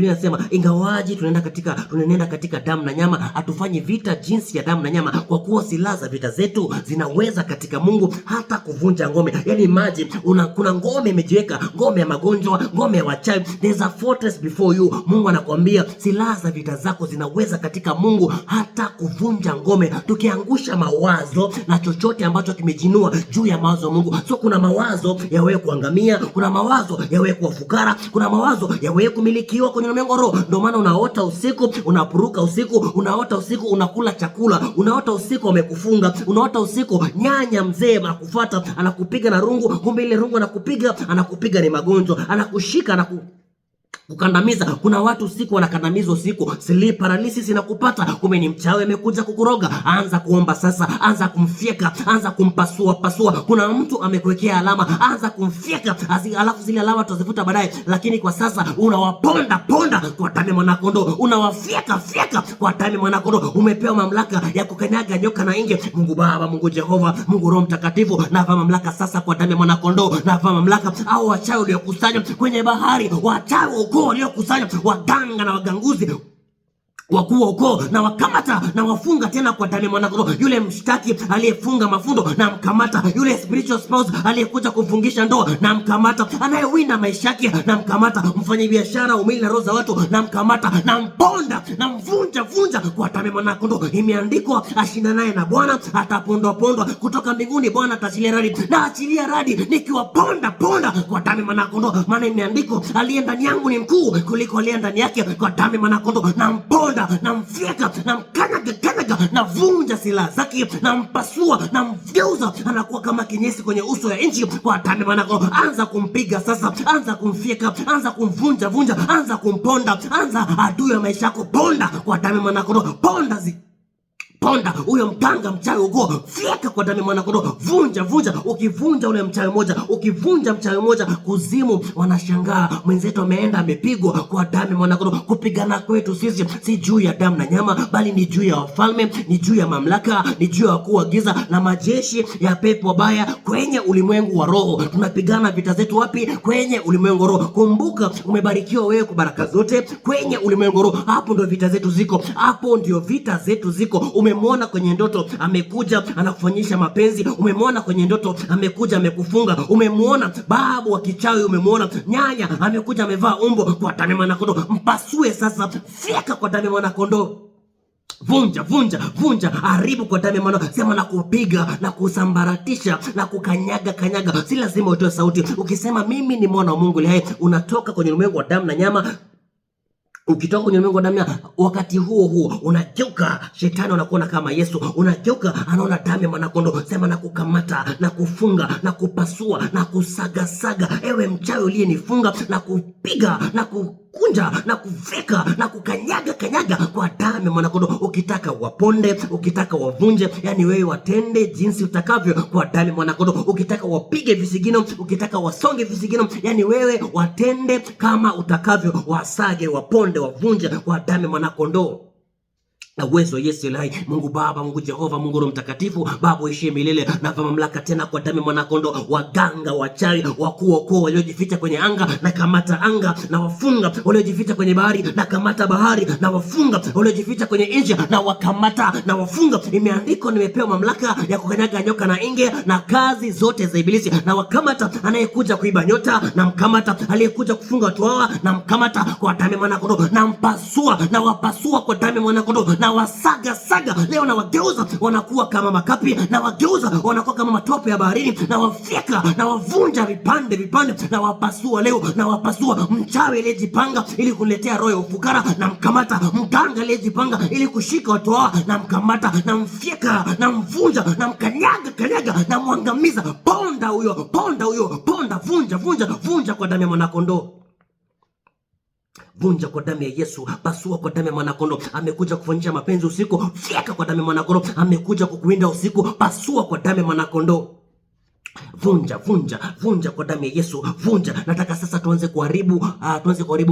inasema ingawaji tunaenda katika damu na nyama, hatufanyi vita jinsi ya damu na nyama, kwa kuwa silaha za vita zetu zinaweza katika Mungu hata kuvunja ngome. Yani imagine kuna ngome imejiweka, ngome ya magonjwa, ngome ya wachawi. There's a fortress before you. Mungu anakuambia silaha za vita zako zinaweza katika Mungu hata kuvunja ngome. Tukiangusha mawazo na chochote ambacho kimejinua juu ya mawazo ya Mungu. So kuna mawazo ya wewe kuangamia, kuna mawazo ya wewe kuwa fukara, kukamata, kuna mawazo ya wewe kumilikiwa kwenye ulimwengu wa roho. Ndio maana unaota usiku, unapuruka usiku, unaota usiku unakula chakula, unaota usiku wamekufunga, unaota usiku nyanya mzee anakufuata anakupiga na rungu, kumbe ile rungu anakupiga ni magonjwa, anakushika kukandamiza. Kuna watu usiku wanakandamizwa usiku, sleep paralysis inakupata, kumbe ni mchawi amekuja kukuroga. Anza kuomba sasa, anza kumfyeka, anza kumpasua. Kuna mtu amekuwekea alama, anza kumfyeka, alafu zile alama tutazifuta baadaye, lakini kwa sasa unawaponda kwa damu ya mwanakondoo, unawafyeka kwa damu ya mwanakondoo. Umepewa mamlaka ya kukanyaga nyoka na inge. Mungu Baba, Mungu Jehova, Mungu Roho Mtakatifu, navaa mamlaka sasa kwa damu ya mwanakondoo. Navaa mamlaka au wachawi waliokusanywa kwenye bahari, wachawi waliokusanya, waganga na waganguzi, wakuu wa ukoo, na wakamata na wafunga tena kwa damu ya mwanakondoo. Yule mshtaki aliyefunga mafundo na mkamata, yule spiritual spouse aliyekuja kufungisha ndoa na mkamata, anayewinda maisha yake na mkamata, mfanyabiashara umili na roho za watu na mkamata, na mponda na mvunja kwa damu ya mwanakondoo. Imeandikwa, ashinda naye na Bwana atapondwa kutoka mbinguni. Bwana ataachilia radi, na achilia radi nikiwaponda kwa damu ya mwanakondoo, maana imeandikwa, aliye ndani yangu ni mkuu kuliko aliye ndani yake, kwa damu ya mwanakondoo. Na mponda na mfyeka na mkanyaga na vunja silaha zake na mpasua na mgeuza, anakuwa kama kinyesi kwenye uso ya nchi kwa damu ya mwanakondoo. Anza kumpiga sasa, anza kumfyeka, anza kumvunja, anza kumponda, anza adui ya maisha yako, ponda kwa damu ya mwanakondoo. Ponda huyo mganga mchawi uko, fyeka kwa damu ya mwanakondoo. Vunja. Ukivunja ule mchawi moja, ukivunja mchawi moja, kuzimu wanashangaa, mwenzetu ameenda amepigwa kwa damu ya mwanakondoo. Kupigana kwetu sisi si juu ya damu na nyama, bali ni juu ya wafalme, ni juu ya mamlaka, ni juu ya wakuu wa giza na majeshi ya pepo wabaya kwenye ulimwengu wa roho. Tunapigana vita zetu wapi? Kwenye ulimwengu wa roho. Kumbuka, umebarikiwa wewe kwa baraka zote kwenye ulimwengu wa roho. Hapo ndio vita zetu ziko. Umemwona kwenye ndoto amekuja anakufanyisha mapenzi, umemwona kwenye ndoto amekuja amekufunga, umemwona babu wa kichawi, umemwona nyanya amekuja amevaa umbo, kwa damu ya mwanakondoo. Mpasue sasa, fyeka kwa damu ya mwanakondoo. Vunja, haribu kwa damu ya mwanakondoo. Sema na kupiga na kusambaratisha na kukanyaga. Si lazima utoe sauti. Ukisema mimi ni mwana wa Mungu aliye hai, unatoka kwenye ulimwengu wa damu na nyama. Ukitoka kwenye ulimwengu wa damu, wakati huo unageuka, shetani anakuona kama Yesu, unageuka anaona damu ya mwanakondoo. Sema na kukamata na kufunga na kupasua na kusaga, ewe mchawi uliyenifunga, na kupiga na kunja na kuveka na kukanyaga kwa damu ya mwanakondoo. Ukitaka waponde, ukitaka wavunje, yani wewe watende jinsi utakavyo kwa damu ya mwanakondoo. Ukitaka wapige visigino, ukitaka wasonge visigino, yani wewe watende kama utakavyo, wasage, waponde, wavunje kwa damu ya mwanakondoo. Na uwezo Yesu Elai, Mungu Baba, Mungu Jehova, Mungu Roho Mtakatifu, Baba uishie milele, na mamlaka tena kwa damu ya mwanakondoo. Waganga, wachawi, wakuu wa ukoo waliojificha kwenye anga, na kamata anga na wafunga. Waliojificha kwenye bahari, na kamata bahari na wafunga. Waliojificha kwenye nchi, na wakamata na wafunga. Imeandikwa, nimepewa mamlaka ya kukanyaga nyoka na inge na kazi zote za ibilisi, na wakamata anayekuja kuiba nyota, na mkamata aliyekuja kufunga watu hawa, na mkamata kwa damu ya mwanakondoo. Na mpasua na wapasua kwa damu ya mwanakondoo, na wasaga leo, na wageuza wanakuwa kama makapi, na wageuza wanakuwa kama matope ya baharini, na wafyeka na wavunja vipande, na wapasua leo, na wapasua mchawi aliyejipanga ili kuletea roho ya ufukara, na mkamata mganga aliyejipanga ili kushika watu hawa, na mkamata na mfyeka na mvunja na mkanyaga na mwangamiza. Ponda huyo, vunja kwa damu ya mwanakondoo. Vunja kwa damu ya Yesu, pasua kwa damu ya mwanakondoo. Amekuja kufanyisha mapenzi usiku, fyeka kwa damu ya mwanakondoo. Amekuja kukuinda usiku, pasua kwa damu ya mwanakondoo. Vunja kwa damu ya Yesu, vunja. Nataka sasa tuanze kuharibu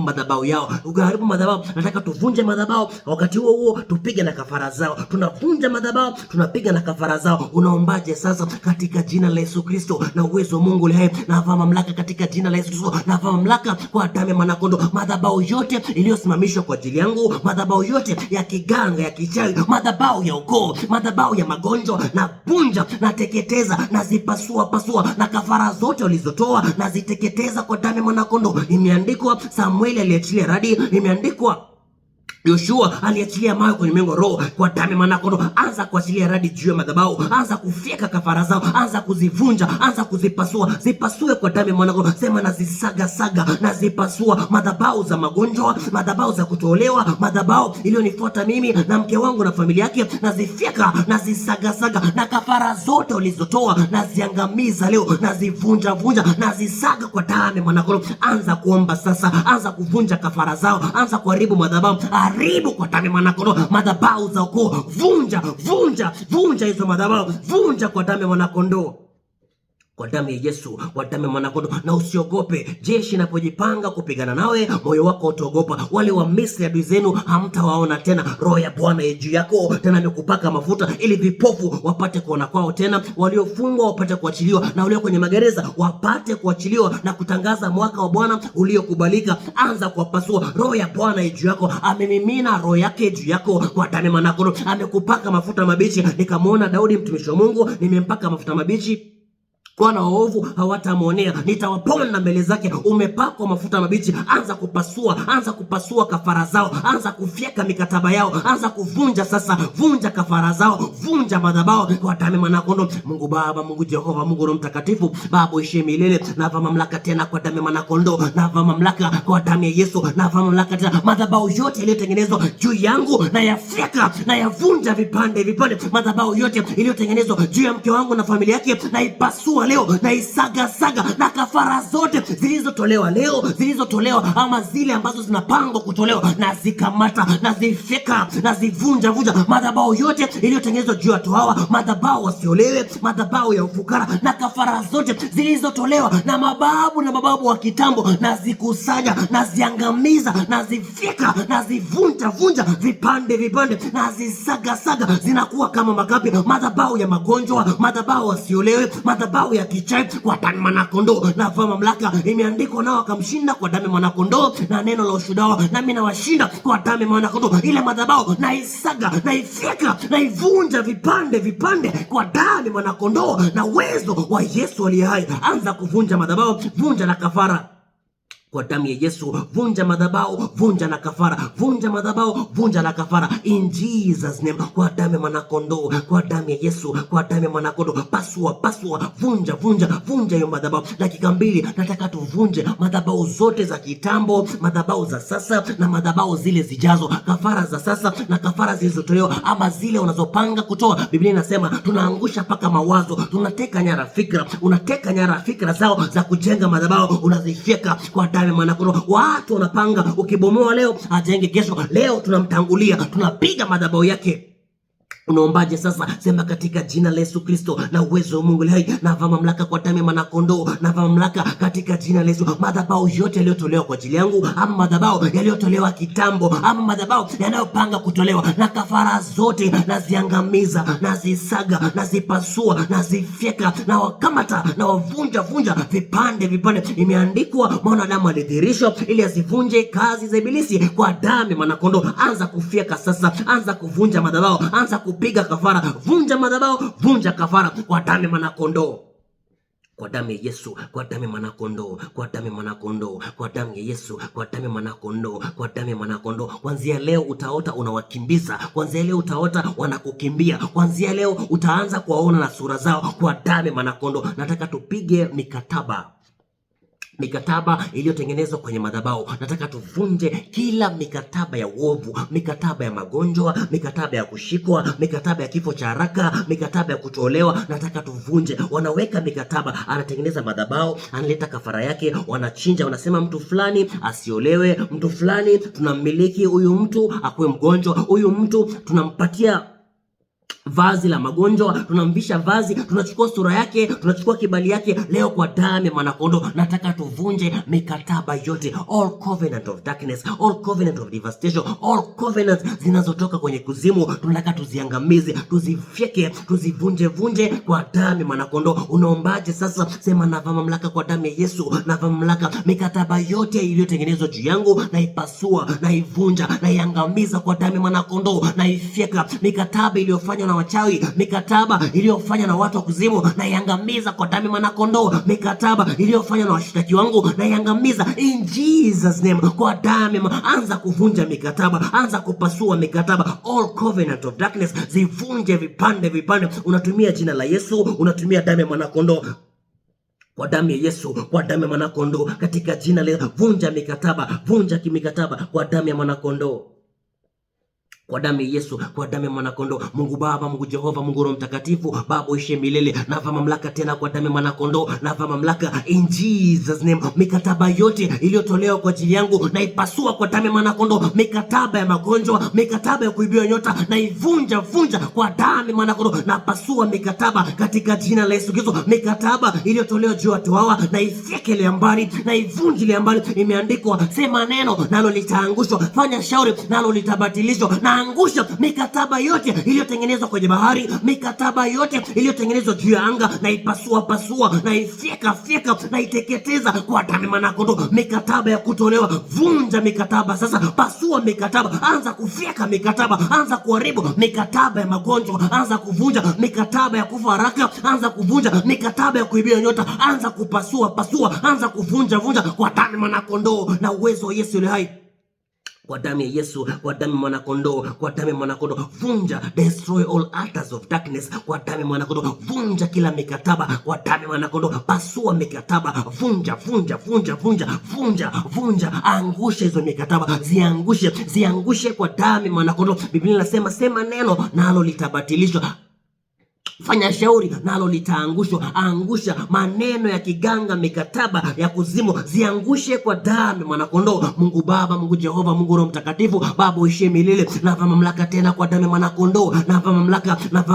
madhabahu yao. Ukiharibu madhabahu, nataka tuvunje madhabahu, wakati huo tupige na kafara zao. Tunavunja madhabahu, tunapiga na kafara zao. Unaombaje sasa? Katika jina la Yesu Kristo na uwezo wa Mungu aliye hai, navaa mamlaka katika jina la Yesu Kristo, navaa mamlaka kwa damu ya mwanakondoo. Madhabahu yote iliyosimamishwa kwa ajili yangu, madhabahu yote ya kiganga, ya kichawi, madhabahu ya ukoo, madhabahu ya magonjwa, na vunja na teketeza na zipasua na kafara zote walizotoa na ziteketeza kwa damu ya mwanakondoo. Imeandikwa, Samueli aliachilia radi. Imeandikwa, Yoshua aliachilia mawe kwenye mengo roho kwa damu ya mwanakondoo. Anza kuachilia radi juu ya madhabahu, anza kufyeka kafara zao, anza kuzivunja, anza kuzipasua. Zipasue kwa damu ya mwanakondoo. Sema nazisaga saga, nazipasua madhabahu za magonjwa, madhabahu za kutolewa, madhabahu iliyonifuata mimi na mke wangu na familia yake, nazifyeka, nazisaga saga, na kafara zote ulizotoa naziangamiza leo, nazivunja vunja, nazisaga kwa damu ya mwanakondoo. Anza kuomba sasa, anza kuvunja kafara zao, anza kuharibu madhabahu. Haribu kwa damu ya mwanakondoo madhabahu za ukoo. Vunja, vunja, vunja hizo madhabahu. Vunja kwa damu ya mwanakondoo. Kwa damu ya Yesu, kwa damu ya mwanakondoo. Na usiogope, jeshi linapojipanga kupigana nawe, moyo wako utaogopa. Wale wa Misri adui zenu hamtawaona tena. Roho ya Bwana juu yako, tena amekupaka mafuta ili vipofu wapate kuona kwao tena, waliofungwa wapate kuachiliwa, na walio kwenye magereza wapate kuachiliwa na kutangaza mwaka wa Bwana uliokubalika. Anza kuwapasua. Roho ya Bwana juu yako, amemimina roho yake juu yako kwa damu ya mwanakondoo. Amekupaka mafuta mabichi. Nikamwona Daudi mtumishi wa Mungu, nimempaka mafuta mabichi, kwa na waovu hawatamwonea, nitawaponda mbele zake. Umepakwa mafuta mabichi. Anza kupasua, anza kupasua kafara zao, anza kufyeka mikataba yao, anza kuvunja sasa. Vunja kafara zao, vunja madhabahu kwa damu ya mwanakondoo. Mungu Baba, Mungu Jehova, Mungu Roho Mtakatifu, Baba uishie milele. Nava mamlaka tena kwa damu ya mwanakondoo, nava mamlaka kwa damu ya Yesu, nava mamlaka tena. Madhabahu yote iliyotengenezwa juu yangu na yafyeka na yavunja vipande vipande. Madhabahu yote iliyotengenezwa juu ya mke wangu na familia yake na ipasua leo, na isaga saga, na kafara zote zilizotolewa leo, zilizotolewa ama zile ambazo zinapangwa kutolewa, na zikamata, na zifeka, na zivunja vunja. Madhabahu yote iliyotengenezwa juu ya watu hawa, madhabahu wasiolewe, madhabahu ya ufukara, na kafara zote zilizotolewa na mababu wa kitambo, na zikusanya, na ziangamiza, na zifeka, na zivunja vunja vipande vipande, na zisaga saga, zinakuwa kama makapi. Madhabahu ya magonjwa, madhabahu wasiolewe, madhabahu ya kichai kwa damu ya mwanakondoo. Na mamlaka imeandikwa, nao akamshinda kwa damu ya mwanakondoo na neno la ushuhuda wao, nami nawashinda kwa damu ya mwanakondoo. Ile madhabahu na isaga, na ifyeka, na ivunja vipande vipande kwa damu ya mwanakondoo na uwezo wa Yesu aliye hai. Anza kuvunja madhabahu, vunja na kafara kwa damu ya Yesu. Vunja madhabahu, vunja na kafara, vunja madhabahu, vunja na kafara, in Jesus name. Kwa damu ya mwanakondoo, kwa damu ya Yesu, kwa damu ya mwanakondoo. Pasua, pasua, vunja, vunja, vunja hiyo madhabahu. Dakika 2 nataka tuvunje madhabahu zote za kitambo, madhabahu za sasa na madhabahu zile zijazo. Kafara za sasa na kafara zilizotolewa ama zile unazopanga kutoa. Biblia inasema tunaangusha paka mawazo, tunateka nyara fikra. Unateka nyara fikra zao za kujenga madhabahu, unazifyeka kwa damu ya mwanakondoo. Watu wanapanga, ukibomoa leo ajenge kesho. Leo tunamtangulia, tunapiga madhabahu yake. Unaombaje sasa? Sema katika jina la Yesu Kristo na uwezo wa Mungu hai, navaa mamlaka kwa damu ya mwanakondoo, navaa mamlaka katika jina la Yesu. Madhabahu yote yaliyotolewa kwa ajili yangu, ama madhabahu yaliyotolewa kitambo, ama madhabahu yanayopanga kutolewa, na kafara zote naziangamiza, nazisaga, nazipasua, nazifyeka, na wakamata, na wavunja vunja vipande vipande. Imeandikwa, mwanadamu alidhihirishwa ili azivunje kazi za ibilisi kwa damu ya mwanakondoo. Anza kufyeka sasa, anza kuvunja madhabahu, anza kupiga kafara. Vunja madhabahu, vunja kafara kwa damu ya mwanakondoo, kwa damu ya Yesu, kwa damu ya mwanakondoo, kwa damu ya mwanakondoo, kwa damu ya Yesu, kwa damu ya mwanakondoo, kwa damu ya mwanakondoo. Kuanzia leo utaota unawakimbiza, kuanzia leo utaota wanakukimbia, kuanzia leo utaanza kuwaona na sura zao kwa damu ya mwanakondoo. Nataka tupige mikataba iliyotengenezwa kwenye madhabahu. Nataka tuvunje kila mikataba ya uovu, mikataba ya magonjwa, mikataba ya kushikwa, mikataba ya kifo cha haraka, mikataba ya kutolewa. Nataka tuvunje. Wanaweka mikataba, anatengeneza madhabahu, analeta kafara yake, wanachinja, wanasema mtu fulani asiolewe, mtu fulani tunammiliki, huyu mtu akuwe mgonjwa, huyu mtu tunampatia vazi la magonjwa, tunamvisha vazi, tunachukua sura yake, tunachukua kibali yake. Leo kwa damu ya mwanakondoo nataka tuvunje mikataba yote, all covenant of darkness, all covenant of devastation, all covenants zinazotoka kwenye kuzimu. Tunataka tuziangamize, tuzifyeke, tuzivunje vunje kwa damu ya mwanakondoo. Unaombaje sasa? Sema navaa mamlaka kwa damu ya Yesu, navaa mamlaka. Mikataba yote iliyotengenezwa juu yangu naipasua, naivunja, naiangamiza kwa damu ya mwanakondoo, naifyeka. Mikataba iliyofanywa na wachawi, mikataba iliyofanywa na watu wa kuzimu na iangamiza kwa damu ya mwanakondoo. Mikataba iliyofanywa na washtaki wangu na iangamiza in Jesus name kwa damu. Anza kuvunja mikataba, anza kupasua mikataba. All covenant of darkness zivunje vipande vipande. Unatumia jina la Yesu, unatumia damu ya mwanakondoo. Kwa damu ya Yesu, kwa damu ya mwanakondoo, katika jina la vunja mikataba, vunja kimikataba kwa damu ya mwanakondoo. Kwa damu ya Yesu, kwa damu ya mwanakondoo. Mungu Baba, Mungu Jehova, Mungu Roho Mtakatifu, Baba uishe milele. Nava mamlaka tena kwa damu ya mwanakondoo. Nava mamlaka in Jesus name. Mikataba yote iliyotolewa kwa ajili yangu na ipasua kwa damu ya mwanakondoo. Mikataba ya magonjwa, mikataba ya kuibiwa nyota na ivunja kwa damu ya mwanakondoo. Na pasua mikataba katika jina la Yesu Kristo. Mikataba iliyotolewa juu ya watu hawa na ifyekele mbali, na ivunjile mbali. Imeandikwa, sema neno nalo litaangushwa, fanya shauri nalo litabatilishwa. Na angusha mikataba yote iliyotengenezwa kwenye bahari, mikataba yote iliyotengenezwa juu ya anga, na ipasua na ifyeka na iteketeza kwa damu ya mwanakondoo. Mikataba ya kutolewa, vunja mikataba sasa, pasua mikataba, anza kufyeka mikataba, anza kuharibu mikataba ya magonjwa, anza kuvunja mikataba ya kufa haraka, anza kuvunja mikataba ya kuibia nyota, anza kupasua, anza kuvunja kwa damu ya mwanakondoo na uwezo wa Yesu hai. Kwa damu ya Yesu, kwa damu ya mwanakondoo, kwa damu ya mwanakondoo, vunja, destroy all altars of darkness. Kwa damu ya mwanakondoo, vunja kila mikataba. Kwa damu ya mwanakondoo, pasua mikataba, vunja, angusha hizo mikataba, ziangushe kwa damu ya mwanakondoo. Biblia inasema, sema neno nalo litabatilishwa, fanya shauri nalo litaangushwa. Angusha maneno ya kiganga, mikataba ya kuzimu, ziangushe kwa damu ya mwanakondoo. Mungu Baba, Mungu Jehova, Mungu Roho Mtakatifu, Baba uishie milele. Nava mamlaka tena kwa damu ya mwanakondoo. Nava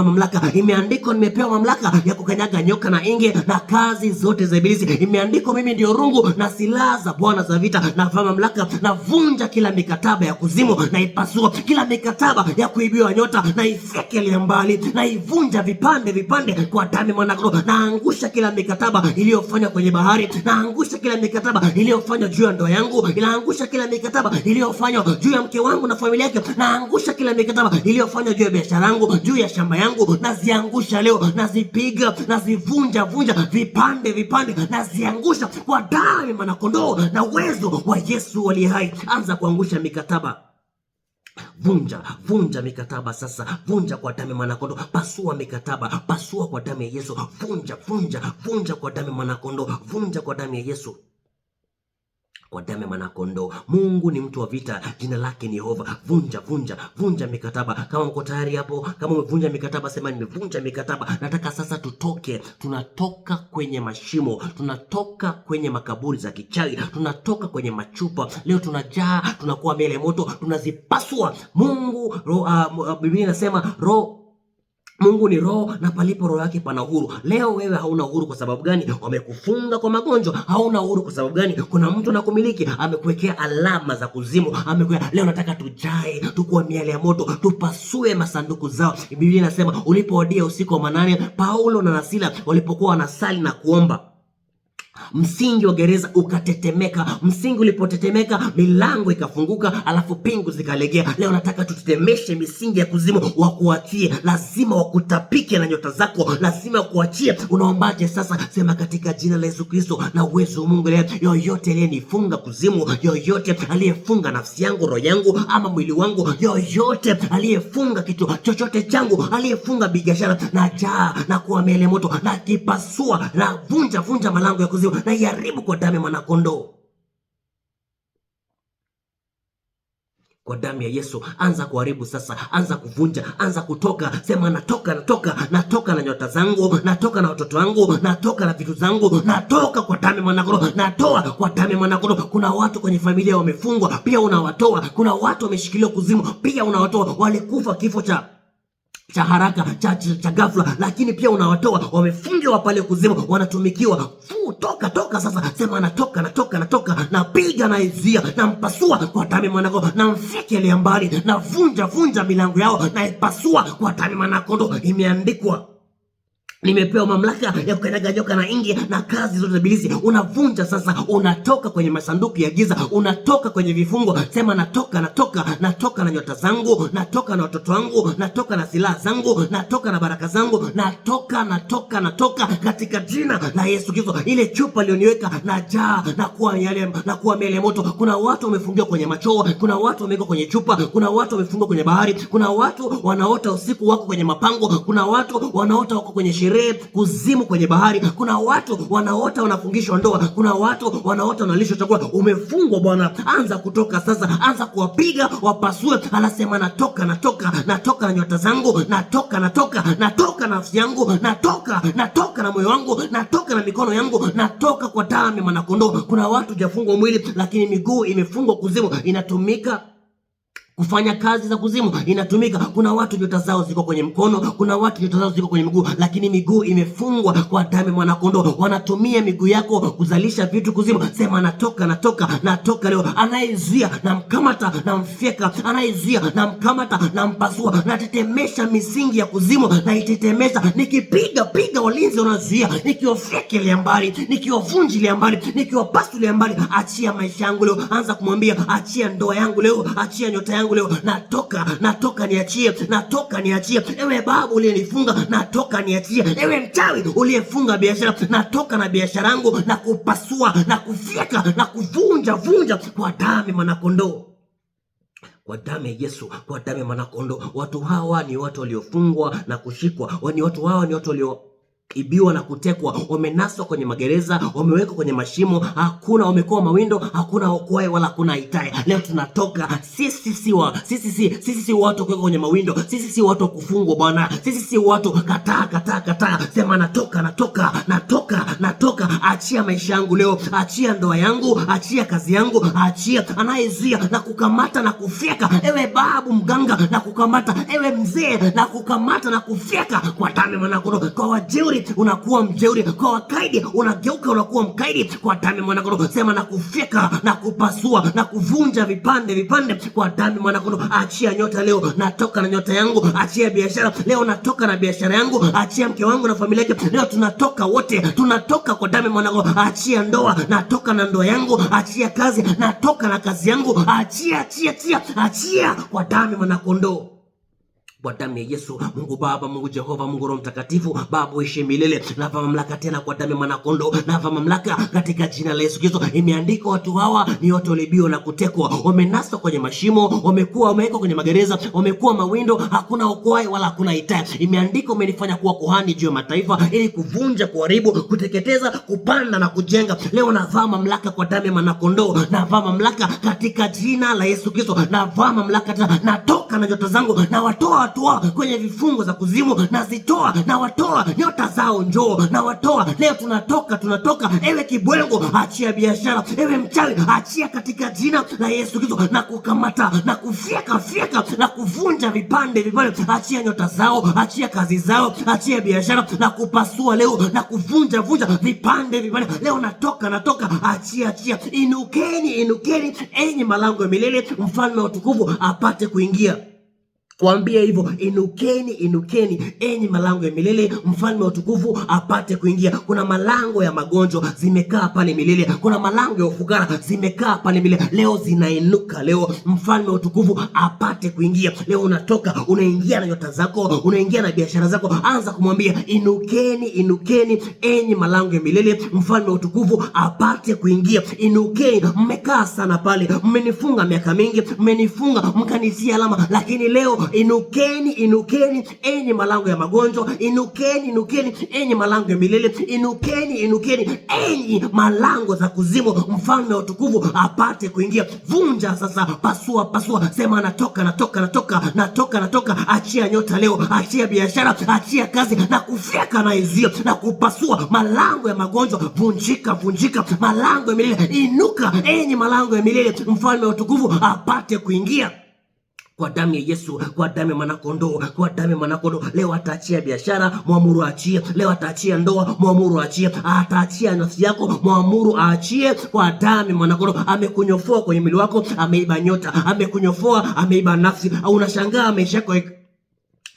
mamlaka. Imeandikwa, nimepewa mamlaka ya kukanyaga nyoka na inge na kazi zote za ibilisi. Imeandikwa, mimi ndio rungu na silaha za Bwana za vita. Nava mamlaka, navunja kila mikataba ya kuzimu, na ipasua kila mikataba ya kuibiwa nyota, na ifyekele mbali, na ivunja vipande kwa damu ya mwanakondoo. Naangusha kila mikataba iliyofanywa kwenye bahari, naangusha kila mikataba iliyofanywa juu ya ndoa yangu, naangusha kila mikataba iliyofanywa juu ya mke wangu na familia yake, naangusha kila mikataba iliyofanywa juu ya biashara yangu, juu ya shamba yangu, naziangusha leo, nazipiga, nazivunja vipande, naziangusha kwa damu ya mwanakondoo na uwezo wa Yesu aliye hai. Anza kuangusha mikataba. Vunja mikataba sasa, vunja kwa damu ya mwanakondoo. Pasua mikataba, pasua kwa damu ya Yesu. Vunja kwa damu ya mwanakondoo, vunja kwa damu ya Yesu, kwa damu ya mwanakondoo. Mungu ni mtu wa vita, jina lake ni Yehova. Vunja mikataba. Kama mko tayari hapo, kama umevunja mikataba, sema nimevunja mikataba. Nataka sasa tutoke, tunatoka kwenye mashimo, tunatoka kwenye makaburi za kichawi, tunatoka kwenye machupa. Leo tunajaa, tunakuwa mbele ya moto, tunazipasua. Biblia inasema Mungu ni roho na palipo roho yake pana uhuru. Leo wewe hauna uhuru. Kwa sababu gani? Wamekufunga kwa magonjwa. Hauna uhuru kwa sababu gani? Kuna mtu anakumiliki, amekuwekea alama za kuzimu, amekuwekea. Leo nataka tujae, tukuwa miale ya moto, tupasue masanduku zao. Biblia inasema, ulipowadia usiku wa manane, Paulo na Sila walipokuwa wanasali na kuomba, msingi wa gereza ukatetemeka. Msingi ulipotetemeka, milango ikafunguka, alafu pingu zikalegea. Leo nataka tutetemeshe misingi ya kuzimu, wakuachie. Lazima wakutapike na nyota zako, lazima wakuachie. Unaombaje sasa? Sema, katika jina la Yesu Kristo na uwezo wa Mungu, yoyote aliyenifunga kuzimu, yoyote aliyefunga nafsi yangu, roho yangu ama mwili wangu, yoyote aliyefunga kitu chochote changu, aliyefunga biashara, na jaa na kuwa mbele moto, na kipasua na vunja malango ya kuzimu, na iharibu kwa damu ya mwanakondoo. Kwa damu ya Yesu, anza kuharibu sasa, anza kuvunja, anza kutoka. Sema, natoka na nyota zangu, natoka na watoto wangu, natoka na vitu zangu, natoka kwa damu ya mwanakondoo, natoa kwa damu ya mwanakondoo. Kuna watu kwenye familia wamefungwa, pia unawatoa. Kuna watu wameshikiliwa kuzimu, pia unawatoa. Walikufa kifo cha haraka cha ghafla, lakini pia unawatoa. Wamefungiwa pale kuzimu, wanatumikiwa. Toka sasa. Sema, natoka, napiga na izia, na mpasua kwa damu ya mwanakondoo, na mfyekele mbali, na vunja milango yao, na ipasua kwa damu ya mwanakondoo. Imeandikwa, Nimepewa mamlaka ya kukanyaga nyoka na inge na kazi zote za ibilisi. Unavunja sasa, unatoka kwenye masanduku ya giza, unatoka kwenye vifungo. Sema natoka, natoka, natoka na nyota zangu, natoka na watoto wangu, natoka na silaha zangu, natoka na baraka zangu, natoka, natoka, natoka katika jina la Yesu Kristo. Ile chupa iliyoniweka najaa na kuwa miale moto. Kuna watu wamefungiwa kwenye machoo, kuna watu wamewekwa kwenye chupa, kuna watu wamefungiwa kwenye bahari, kuna watu wanaota usiku wako kwenye mapango, kuna watu wanaota wako kwenye kuzimu kwenye bahari, kuna watu wanaota wanafungishwa ndoa, kuna watu wanaota wanalishwa chakula. Umefungwa bwana, anza kutoka sasa, anza kuwapiga wapasue. Anasema natoka, natoka, natoka na nyota zangu, natoka, natoka, natoka nafsi yangu, natoka, natoka na moyo wangu, natoka na mikono yangu, natoka kwa damu ya mwanakondoo. Kuna watu hujafungwa mwili, lakini miguu imefungwa kuzimu, inatumika kufanya kazi za kuzimu, inatumika. Kuna watu nyota zao ziko kwenye mkono, kuna watu nyota zao ziko kwenye miguu, lakini miguu imefungwa kwa damu ya mwanakondoo. Wanatumia miguu yako kuzalisha vitu kuzimu. Sema natoka, natoka, natoka leo. Anayezuia na mkamata na mfyeka, anayezuia na mkamata na mpasua. Natetemesha misingi ya kuzimu, na itetemesha, nikipiga walinzi wanazuia, nikiwafyekelea mbali, nikiwavunjilia mbali, nikiwapasulia mbali. Achia maisha yangu leo. Anza kumwambia achia ndoa yangu leo, achia nyota yangu leo. Natoka, natoka niachie, natoka niachie. Ewe babu uliyenifunga, natoka niachie. Ewe mchawi uliyefunga biashara, natoka na biashara yangu na kupasua na kufyeka na kuvunja kwa damu ya mwanakondoo, kwa damu ya Yesu, kwa damu ya mwanakondoo. Watu hawa ni watu waliofungwa na kushikwa, watu hawa ni watu ibiwa na kutekwa, wamenaswa kwenye magereza, wamewekwa kwenye mashimo, hakuna, wamekuwa mawindo, hakuna okoaye wala hakuna itaye. Leo tunatoka. Sisi si watu kuwekwa kwenye mawindo, sisi si watu kufungwa bwana, sisi si watu kataa. Sema natoka, natoka, natoka, natoka. Achia maisha yangu leo, achia ndoa yangu, achia kazi yangu, achia anayezuia na kukamata na kufyeka. Ewe babu mganga na kukamata, ewe mzee na kukamata na kufyeka kwa damu ya mwanakondoo. Kwa wajeuri unakuwa mjeuri, kwa wakaidi unageuka unakuwa mkaidi kwa damu ya mwanakondoo. Sema na kufyeka na kupasua na kuvunja vipande kwa damu ya mwanakondoo. Achia nyota leo, natoka na nyota yangu. Achia biashara leo, natoka na biashara yangu. Achia mke wangu na familia yake leo, tunatoka wote, tunatoka kwa damu ya mwanakondoo. Achia ndoa, natoka na ndoa yangu. Achia kazi, natoka na kazi yangu. Achia kwa damu ya mwanakondoo, kwa damu ya Yesu. Mungu Baba, Mungu Jehova, Mungu Roho Mtakatifu, Baba uishi milele. Nava mamlaka tena kwa damu ya mwanakondoo, nava mamlaka katika jina la Yesu Kristo. Imeandikwa watu hawa ni watu walioibiwa na kutekwa, wamenaswa kwenye mashimo, wamewekwa kwenye magereza, wamekuwa mawindo, hakuna okoaye wala hakuna itaye. Imeandikwa umenifanya kuwa kuhani juu ya mataifa, ili kuvunja, kuharibu, kuteketeza, kupanda na kujenga. Leo navaa mamlaka kwa damu ya mwanakondoo, navaa mamlaka katika jina la Yesu Kristo, navaa mamlaka tena. Natoka na nyota zangu, na watoa kwenye vifungo za kuzimu, nazitoa na watoa nyota zao, njoo na watoa leo. Tunatoka. Ewe kibwengo, achia biashara. Ewe mchawi, achia katika jina la Yesu Kristo, na kukamata na kufyeka na kuvunja vipande. Achia nyota zao, achia kazi zao, achia biashara na kupasua leo na kuvunja vipande leo. Natoka. Achia. Inukeni enyi malango ya milele, mfalme wa utukufu apate kuingia. Kuambia hivyo, inukeni enyi malango ya milele, mfalme wa utukufu apate kuingia. Kuna malango ya magonjwa zimekaa pale milele, kuna malango ya ufukara zimekaa pale milele. Leo zinainuka, leo mfalme wa utukufu apate kuingia. Leo unatoka, unaingia na nyota zako, unaingia na biashara zako. Anza kumwambia inukeni enyi malango ya milele, mfalme wa utukufu apate kuingia. Inukeni. Mmekaa sana pale, mmenifunga miaka mingi, mmenifunga mkanitia alama, lakini leo inukeni enyi malango ya magonjwa, inukeni enyi malango ya milele, inukeni enyi malango za kuzimu, mfalme wa utukufu apate kuingia. Vunja sasa, pasua. Sema natoka. Achia nyota leo, achia biashara, achia kazi na kufyeka na izio na kupasua malango ya magonjwa. Vunjika malango ya milele. Inuka enyi malango ya milele, mfalme wa utukufu apate kuingia. Kwa damu ya Yesu, kwa damu ya mwanakondoo, kwa damu ya mwanakondoo. Leo ataachia biashara, mwamuru aachie. Leo ataachia ndoa, mwamuru aachie. Ataachia nafsi yako, mwamuru aachie kwa damu ya mwanakondoo. Amekunyofoa kwenye mwili wako, ameiba nyota, amekunyofoa, ameiba nafsi. Au unashangaa maisha yako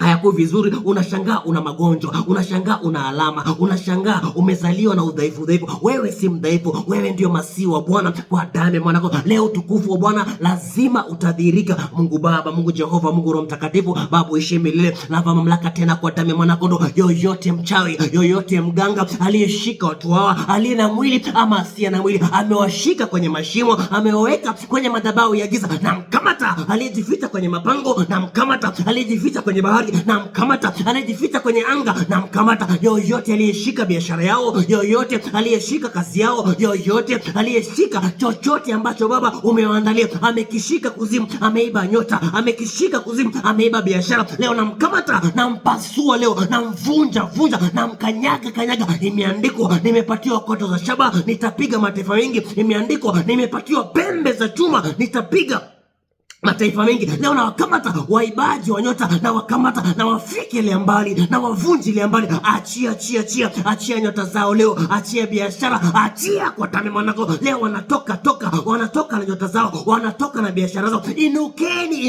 hayako vizuri, unashangaa una magonjwa, unashangaa una alama, unashangaa umezaliwa na udhaifu. Wewe si mdhaifu, wewe ndio Masihi wa Bwana kwa damu ya mwanako. Leo utukufu wa Bwana lazima utadhihirika. Mungu Baba, Mungu Jehova, Mungu Roho Mtakatifu, Baba uishi milele na mamlaka tena kwa damu ya mwanako. Yoyote mchawi, yoyote mganga aliyeshika watu hawa, aliye na mwili ama asiye na mwili, amewashika kwenye mashimo, amewaweka kwenye madhabahu ya giza, na mkamata. Aliyejificha kwenye mapango, na mkamata. Aliyejificha kwenye bahari, na mkamata. Anayejificha kwenye anga, na mkamata. Yoyote aliyeshika biashara yao, yoyote aliyeshika kazi yao, yoyote aliyeshika chochote ambacho Baba umewaandalia, amekishika kuzimu, ameiba nyota, amekishika kuzimu, ameiba biashara, leo namkamata, nampasua leo, namvunja, namkanyaga. Imeandikwa, nimepatiwa koto za shaba, nitapiga mataifa mengi. Imeandikwa, nimepatiwa pembe za chuma, nitapiga mataifa mengi. Leo na wakamata waibaji wa nyota, na wakamata na wafike mbali, na wavunji mbali. Achia nyota zao leo, achia biashara, achia kwa damu ya mwanako. Leo wanatoka na nyota zao, wanatoka na biashara zao. Inukeni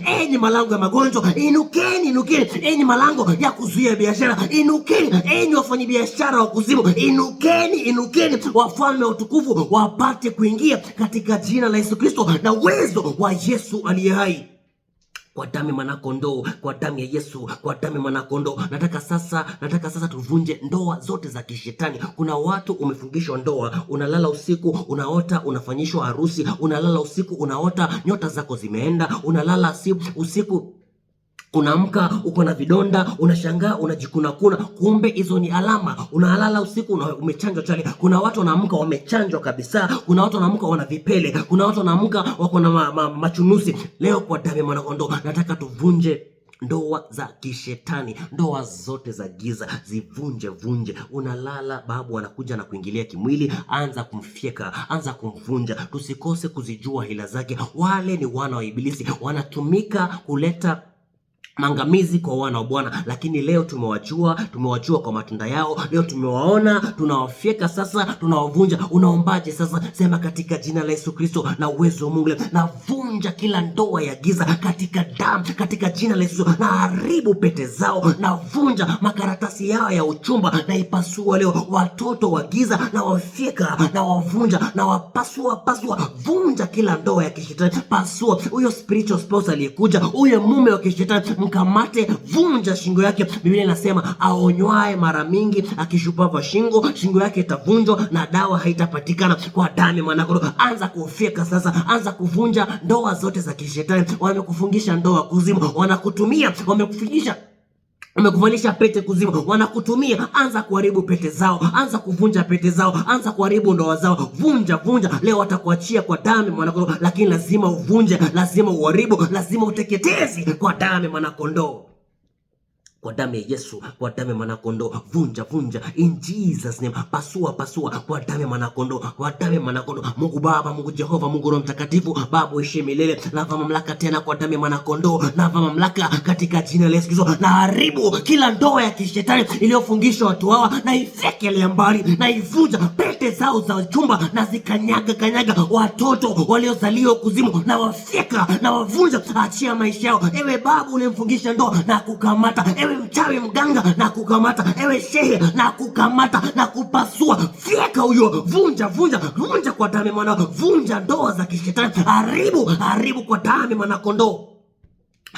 enyi malango ya magonjwa, inukeni enyi malango ya kuzuia biashara, inukeni enyi wafanyabiashara wa kuzimu, inukeni wafalme wa utukufu wapate kuingia katika jina la Yesu Kristo na uwezo wa Yesu aliye hai. Kwa damu ya mwanakondoo, kwa damu ya Yesu, kwa damu ya mwanakondoo. Nataka sasa tuvunje ndoa zote za kishetani. Kuna watu umefungishwa ndoa, unalala usiku unaota unafanyishwa harusi, unalala usiku unaota nyota zako zimeenda, unalala usiku unaamka uko na vidonda, unashangaa unajikunakuna, kumbe hizo ni alama. Unalala usiku umechanjwa chali. Kuna watu wanaamka wamechanjwa kabisa, kuna watu wanaamka wana vipele, kuna watu wanaamka wako na machunusi. Leo kwa damu ya mwanakondoo nataka tuvunje ndoa za kishetani, ndoa zote za giza zivunje. Unalala, babu anakuja na kuingilia kimwili, anza kumfyeka, anza kumvunja. Tusikose kuzijua hila zake. Wale ni wana wa Ibilisi, wanatumika kuleta mangamizi kwa wana wa Bwana, lakini leo tumewajua kwa matunda yao. Leo tumewaona, tunawafyeka sasa, tunawavunja. Unaombaje sasa? Sema katika jina la Yesu Kristo na uwezo wa Mungu, navunja kila ndoa ya giza katika damu, katika jina la Yesu. Na haribu pete zao, navunja makaratasi yao ya uchumba, na ipasua leo. Watoto wa giza na wafyeka, na wavunja, na wapasua. Vunja kila ndoa ya kishetani, pasua. Huyo spiritual spouse aliyekuja, huyo mume wa kishetani, mkamate, vunja shingo yake. Biblia inasema aonywae mara mingi akishupava shingo yake itavunjwa na dawa haitapatikana. Kwa damu ya mwanakondoo, anza kufyeka sasa, anza kuvunja ndoa zote za kishetani. Wamekufungisha ndoa kuzimu, wanakutumia, wamekuvalisha pete kuzimu, wanakutumia. Anza kuharibu pete zao, anza kuvunja pete zao, anza kuharibu ndoa zao. Vunja. Leo watakuachia kwa damu ya mwanakondoo, lakini lazima uvunje, lazima uharibu, lazima uteketezi kwa damu ya mwanakondoo. Kwa damu ya Yesu, kwa damu ya mwanakondoo, vunja in Jesus name. Pasua kwa damu ya mwanakondoo, kwa damu ya mwanakondoo. Mungu Baba, Mungu Jehova, Mungu Roho Mtakatifu, Baba uishi milele. Nava mamlaka tena kwa damu ya mwanakondoo, nava mamlaka katika jina la Yesu Kristo. Na haribu kila ndoa ya kishetani iliyofungishwa watu hawa, na ifekele mbali, na ivunja pete zao za chumba, na zikanyaga watoto waliozaliwa kuzimu, na wafyeka, na wavunja. Achia maisha yao, ewe babu ulimfungisha ndoa, na kukamata. Ewe mchawi mganga, na kukamata. Ewe shehe, na kukamata, na kupasua. Fyeka huyo, vunja kwa damu ya mwana. Vunja ndoa za kishetani, haribu kwa damu ya mwanakondoo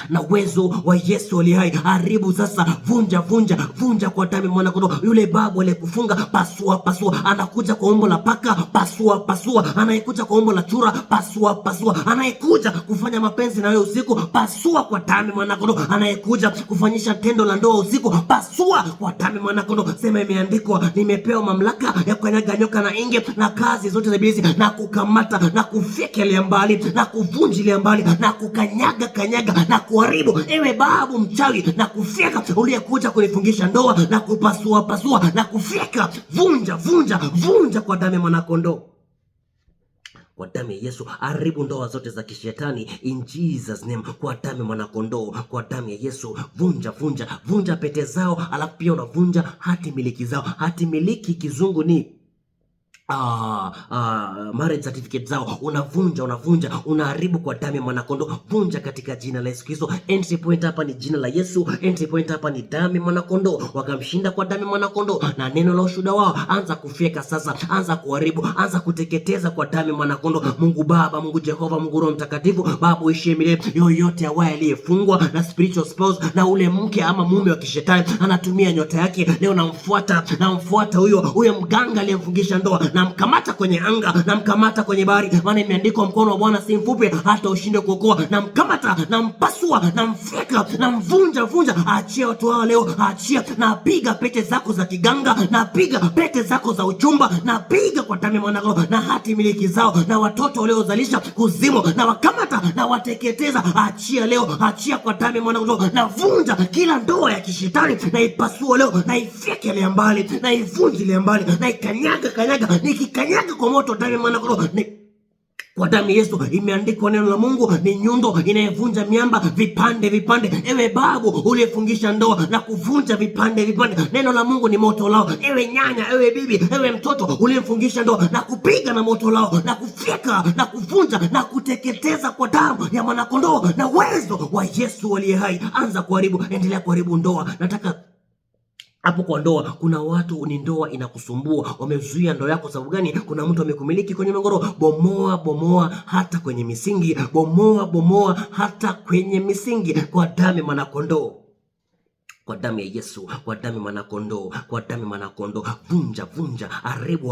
na uwezo wa Yesu aliye hai. Haribu sasa, vunja kwa damu ya mwanakondoo. Yule babu aliyekufunga, pasua. Anakuja kwa umbo la paka, pasua. Anayekuja kwa umbo la chura, pasua. Anayekuja kufanya mapenzi na wewe usiku, pasua kwa damu ya mwanakondoo. Anayekuja kufanyisha tendo la ndoa usiku, pasua kwa damu ya mwanakondoo. Sema imeandikwa, nimepewa mamlaka ya kukanyaga nyoka na inge na kazi zote za ibilisi, na kukamata, na kufyekelea mbali, na kuvunjilia mbali, na kukanyaga na kuharibu. Ewe babu mchawi, na kufyeka uliyekuja kunifungisha ndoa, na kupasua na kufyeka. Vunja kwa damu ya mwanakondoo, kwa damu ya Yesu. Haribu ndoa zote za kishetani in Jesus name, kwa damu ya mwanakondoo, kwa damu ya Yesu. Vunja pete zao, alafu pia unavunja hati miliki zao. Hati miliki kizungu ni marriage certificate zao, unavunja, unaharibu kwa damu ya mwanakondoo. Vunja katika jina la Yesu Kristo. Entry point hapa ni jina la Yesu, entry point hapa ni damu ya mwanakondoo. Wakamshinda kwa damu ya mwanakondoo na neno la ushuhuda wao. Anza kufyeka sasa, anza kuharibu, anza kuteketeza kwa damu ya mwanakondoo. Mungu Baba, Mungu Jehova, Mungu Roho Mtakatifu, Baba uishie milele. Yoyote awaye aliyefungwa na spiritual spouse, na ule mke ama mume wa kishetani anatumia nyota yake, leo namfuata huyo mganga aliyemfungisha ndoa, namkamata kwenye anga, namkamata kwenye bahari, maana imeandikwa mkono wa Bwana si mfupi hata ushinde kuokoa. Namkamata, nampasua, namfyeka, namvunja. Achia watu hao leo, achia. Napiga pete zako za kiganga, napiga pete zako za uchumba, napiga kwa damu ya mwanakondoo na hati miliki zao na watoto waliozalisha kuzimu, na wakamata na wateketeza. Achia leo, achia kwa damu ya mwanakondoo. Navunja kila ndoa ya kishetani, naipasua leo, naifyekele mbali, naivunjile mbali, naikanyaga, nikikanyaga kwa moto damu ya mwanakondoo. Kwa damu ya Yesu imeandikwa, neno la Mungu ni nyundo inayevunja miamba vipande. Ewe babu uliyefungisha ndoa na kuvunja vipande, neno la Mungu ni moto lao. Ewe nyanya, ewe bibi, ewe mtoto uliyefungisha ndoa na kupiga na moto lao, na kufyeka na kuvunja na kuteketeza kwa damu ya mwanakondoo na uwezo wa Yesu aliye hai. Anza kuharibu, endelea kuharibu ndoa. Nataka hapo kwa ndoa, kuna watu ni ndoa inakusumbua, wamezuia ndoa yako. Sababu gani? Kuna mtu amekumiliki kwenye migoro. Bomoa hata kwenye misingi, bomoa hata kwenye misingi kwa damu ya mwanakondoo, kwa damu ya Yesu, kwa damu ya mwanakondoo, kwa damu ya mwanakondoo. Vunja, haribu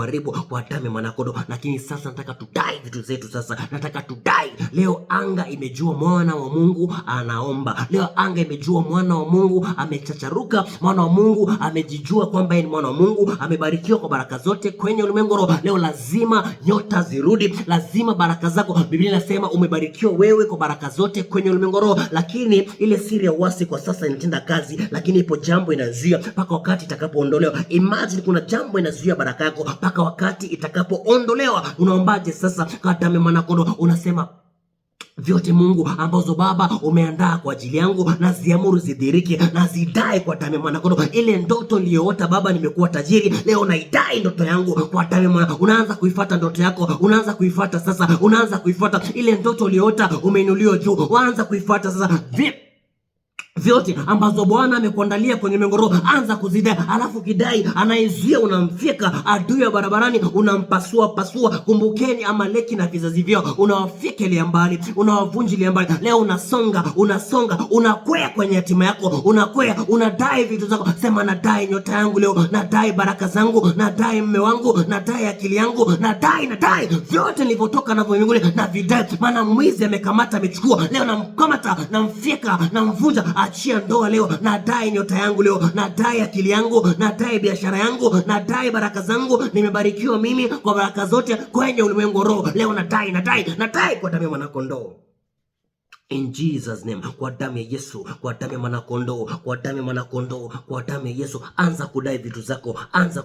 kwa damu ya mwanakondoo. Lakini sasa nataka tudai vitu zetu. Sasa nataka tudai leo. Anga imejua mwana wa Mungu anaomba leo. Anga imejua mwana wa Mungu amechacharuka. Mwana wa Mungu amejijua kwamba yeye ni mwana wa Mungu, amebarikiwa kwa baraka zote kwenye ulimwengu. Leo lazima nyota zirudi, lazima baraka zako. Biblia inasema umebarikiwa wewe kwa baraka zote kwenye ulimwengu. Lakini ile siri ya uasi kwa sasa inatenda kazi, lakini ipo jambo inazuia mpaka wakati itakapoondolewa. Imagine kuna jambo inazuia baraka yako mpaka wakati itakapoondolewa. Unaombaje sasa? Kwa damu ya mwanakondoo unasema, vyote Mungu ambazo Baba umeandaa kwa ajili yangu na ziamuru zidhirike na zidai kwa damu ya mwanakondoo. Ile ndoto niliyoota Baba, nimekuwa tajiri, leo naidai ndoto yangu kwa damu ya mwanakondoo. Unaanza kuifuata ndoto yako, unaanza kuifuata sasa, unaanza kuifuata ile ndoto uliyoota, umeinuliwa juu, unaanza kuifuata sasa. Vyote ambazo Bwana amekuandalia kwenye mengoro, anza kuzidai. Alafu kidai anaizuia, unamfika adui ya barabarani, unampasua. Kumbukeni Amaleki na vizazi vyao, unawafyekelea mbali, unawavunjilia mbali. Leo unasonga, unakwea kwenye hatima yako, unadai vitu zako. Sema, nadai nyota yangu leo, nadai baraka zangu, nadai mume wangu, nadai akili yangu, nadai vyote nilivyotoka navyo mbinguni na vidai. Maana mwizi amekamata, amechukua. Leo namkamata, namfyeka, namvunja. Achia ndoa leo, nadai nyota yangu leo, nadai akili yangu, nadai biashara yangu, nadai baraka zangu. Nimebarikiwa mimi kwa baraka zote kwenye ulimwengu roho. Leo nadai kwa damu ya mwanakondoo. In Jesus name, kwa damu ya Yesu, kwa damu ya mwanakondoo, kwa damu ya mwanakondoo, kwa damu ya Yesu. Anza kudai vitu zako, anza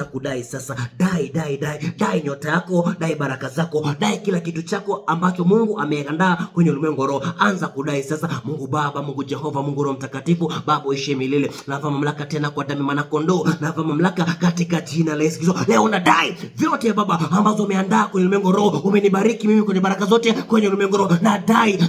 kudai sasa. Dai nyota yako, dai baraka zako, dai kila kitu chako ambacho Mungu ameandaa kwenye ulimwengu roho. Anza kudai sasa. Mungu Baba, Mungu Jehova, Mungu Roho Mtakatifu, Baba uishi milele. Nava mamlaka tena kwa damu ya mwanakondoo, nava mamlaka katika jina la Yesu Kristo. Leo nadai vyote Baba ambazo umeandaa kwenye ulimwengu roho. Umenibariki mimi kwenye baraka zote kwenye ulimwengu roho.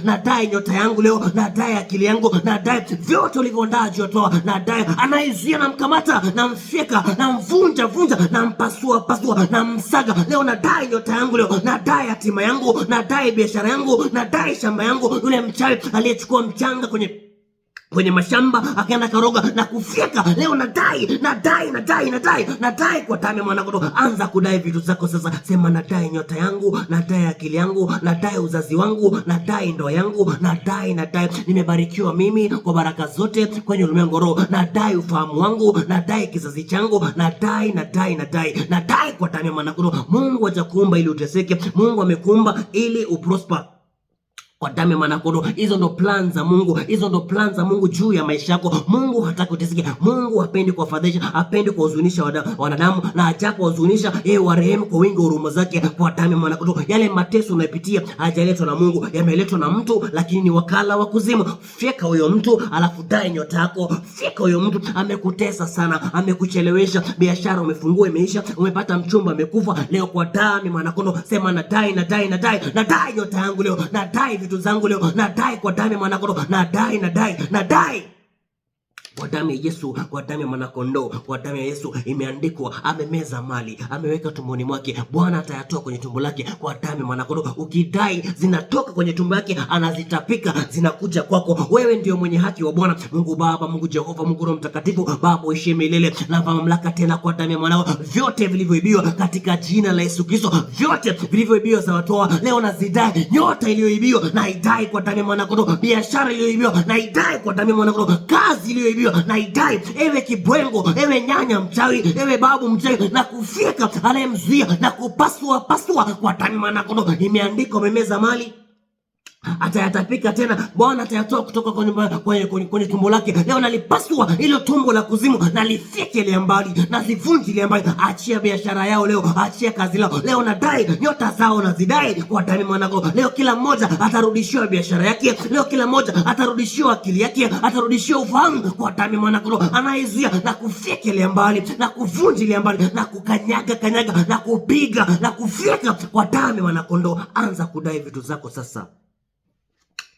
Nadai nyota yangu leo, nadai akili yangu, nadai vyote ulivyoandaa juu ya toa. Nadai anaizuia, namkamata, namfyeka, namvunja, nampasua, namsaga. Leo nadai nyota yangu leo, nadai hatima yangu, nadai biashara yangu, nadai shamba yangu. Yule mchawi aliyechukua mchanga kwenye mashamba akaenda karoga na kufyeka, leo nadai kwa damu ya mwanakondoo. Anza kudai vitu zako sasa. Sema, nadai nyota yangu, nadai akili yangu, nadai uzazi wangu, nadai ndoa yangu, nadai. Nimebarikiwa mimi kwa baraka zote kwenye ulimwengu roho. Nadai ufahamu wangu, nadai kizazi changu, nadai kwa damu ya mwanakondoo. Mungu hajakuumba ili uteseke. Mungu amekuumba ili uprosper. Kwa damu ya mwanakondoo. Hizo ndo plan za Mungu, hizo ndo plan za Mungu juu ya maisha yako. Mungu hataki uteseke. Mungu hapendi kuwafadhaisha, hapendi kuwahuzunisha wanadamu, na ajapo wahuzunisha, yeye warehemu kwa wingi wa huruma zake. Kwa damu ya mwanakondoo. Yale mateso unayopitia hajaletwa na Mungu, yameletwa na mtu, lakini ni wakala wa kuzimu. Fyeka huyo mtu, alafu dai nyota yako. Fyeka huyo mtu, amekutesa sana, amekuchelewesha, biashara umefungua imeisha, umepata mchumba amekufa. Leo kwa damu ya mwanakondoo sema nadai nyota yangu leo, nadai vitu zangu leo, nadai kwa damu ya mwanakondoo, nadai kwa damu ya Yesu, kwa damu ya mwanakondoo, kwa damu ya Yesu imeandikwa, amemeza mali, ameweka tumboni mwake, Bwana atayatoa kwenye tumbo lake. Kwa damu ya mwanakondoo, ukidai zinatoka kwenye tumbo yake, anazitapika, zinakuja kwako. Wewe ndio mwenye haki wa Bwana. Mungu Baba, Mungu Jehova, Mungu Roho Mtakatifu, Baba uishi milele na mamlaka tena kwa damu ya mwanao. Vyote vilivyoibiwa katika jina la Yesu Kristo, vyote vilivyoibiwa za watoa leo nazidai. Nyota iliyoibiwa na idai kwa damu ya mwanakondoo, biashara iliyoibiwa na idai kwa damu ya mwanakondoo, kazi iliyoibiwa na idai. Ewe kibwengo, ewe nyanya mchawi, ewe babu mchawi, na kufika anayemzuia na kupasua kwa damu ya mwanakondoo. Imeandikwa, umemeza mali, atayatapika tena, Bwana atayatoa kutoka kwenye tumbo lake. Leo nalipasua ile tumbo la kuzimu, nalifyeke ile mbali, nazivunji ile mbali. Achia biashara yao leo, achia kazi lao leo, nadai nyota zao nazidai kwa damu ya mwanakondoo. Leo kila mmoja atarudishiwa biashara yake, leo kila mmoja atarudishiwa akili yake, atarudishiwa ufahamu kwa damu ya mwanakondoo. Anayezuia na kufyeke ile mbali, na kuvunji ile mbali, na kukanyaga na kupiga na kufyeka kwa damu ya mwanakondoo. Anza kudai vitu zako sasa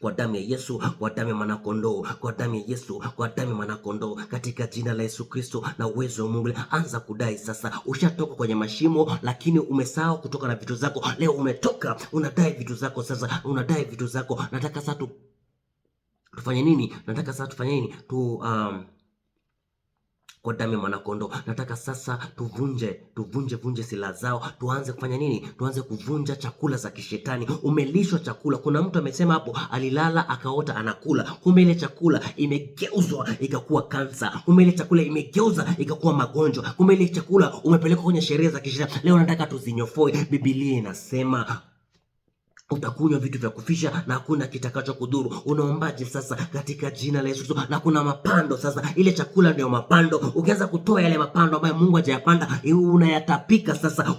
kwa damu ya Yesu, kwa damu ya mwanakondoo, kwa damu ya Yesu, kwa damu ya mwanakondoo, katika jina la Yesu Kristo na uwezo wa Mungu. Anza kudai sasa. Ushatoka kwenye mashimo, lakini umesahau kutoka na vitu zako. Leo umetoka, unadai vitu zako sasa, unadai vitu zako. Nataka sasa tufanye nini? Kwa damu ya mwanakondoo, nataka sasa tuvunje silaha zao. Tuanze kufanya nini? Tuanze kuvunja chakula za kishetani. Umelishwa chakula. Kuna mtu amesema hapo, alilala akaota anakula, kumbe ile chakula imegeuzwa ikakuwa kansa, kumbe ile chakula imegeuza ikakuwa magonjwa, kumbe ile chakula umepelekwa kwenye sheria za kishetani. Leo nataka tuzinyofoe. Biblia inasema utakunywa vitu vya kufisha na hakuna kitakacho kudhuru. Unaombaje sasa katika jina la Yesu? Na kuna mapando sasa, ile chakula ndio mapando. Ukianza kutoa yale mapando ambayo Mungu hajayapanda, unayatapika sasa,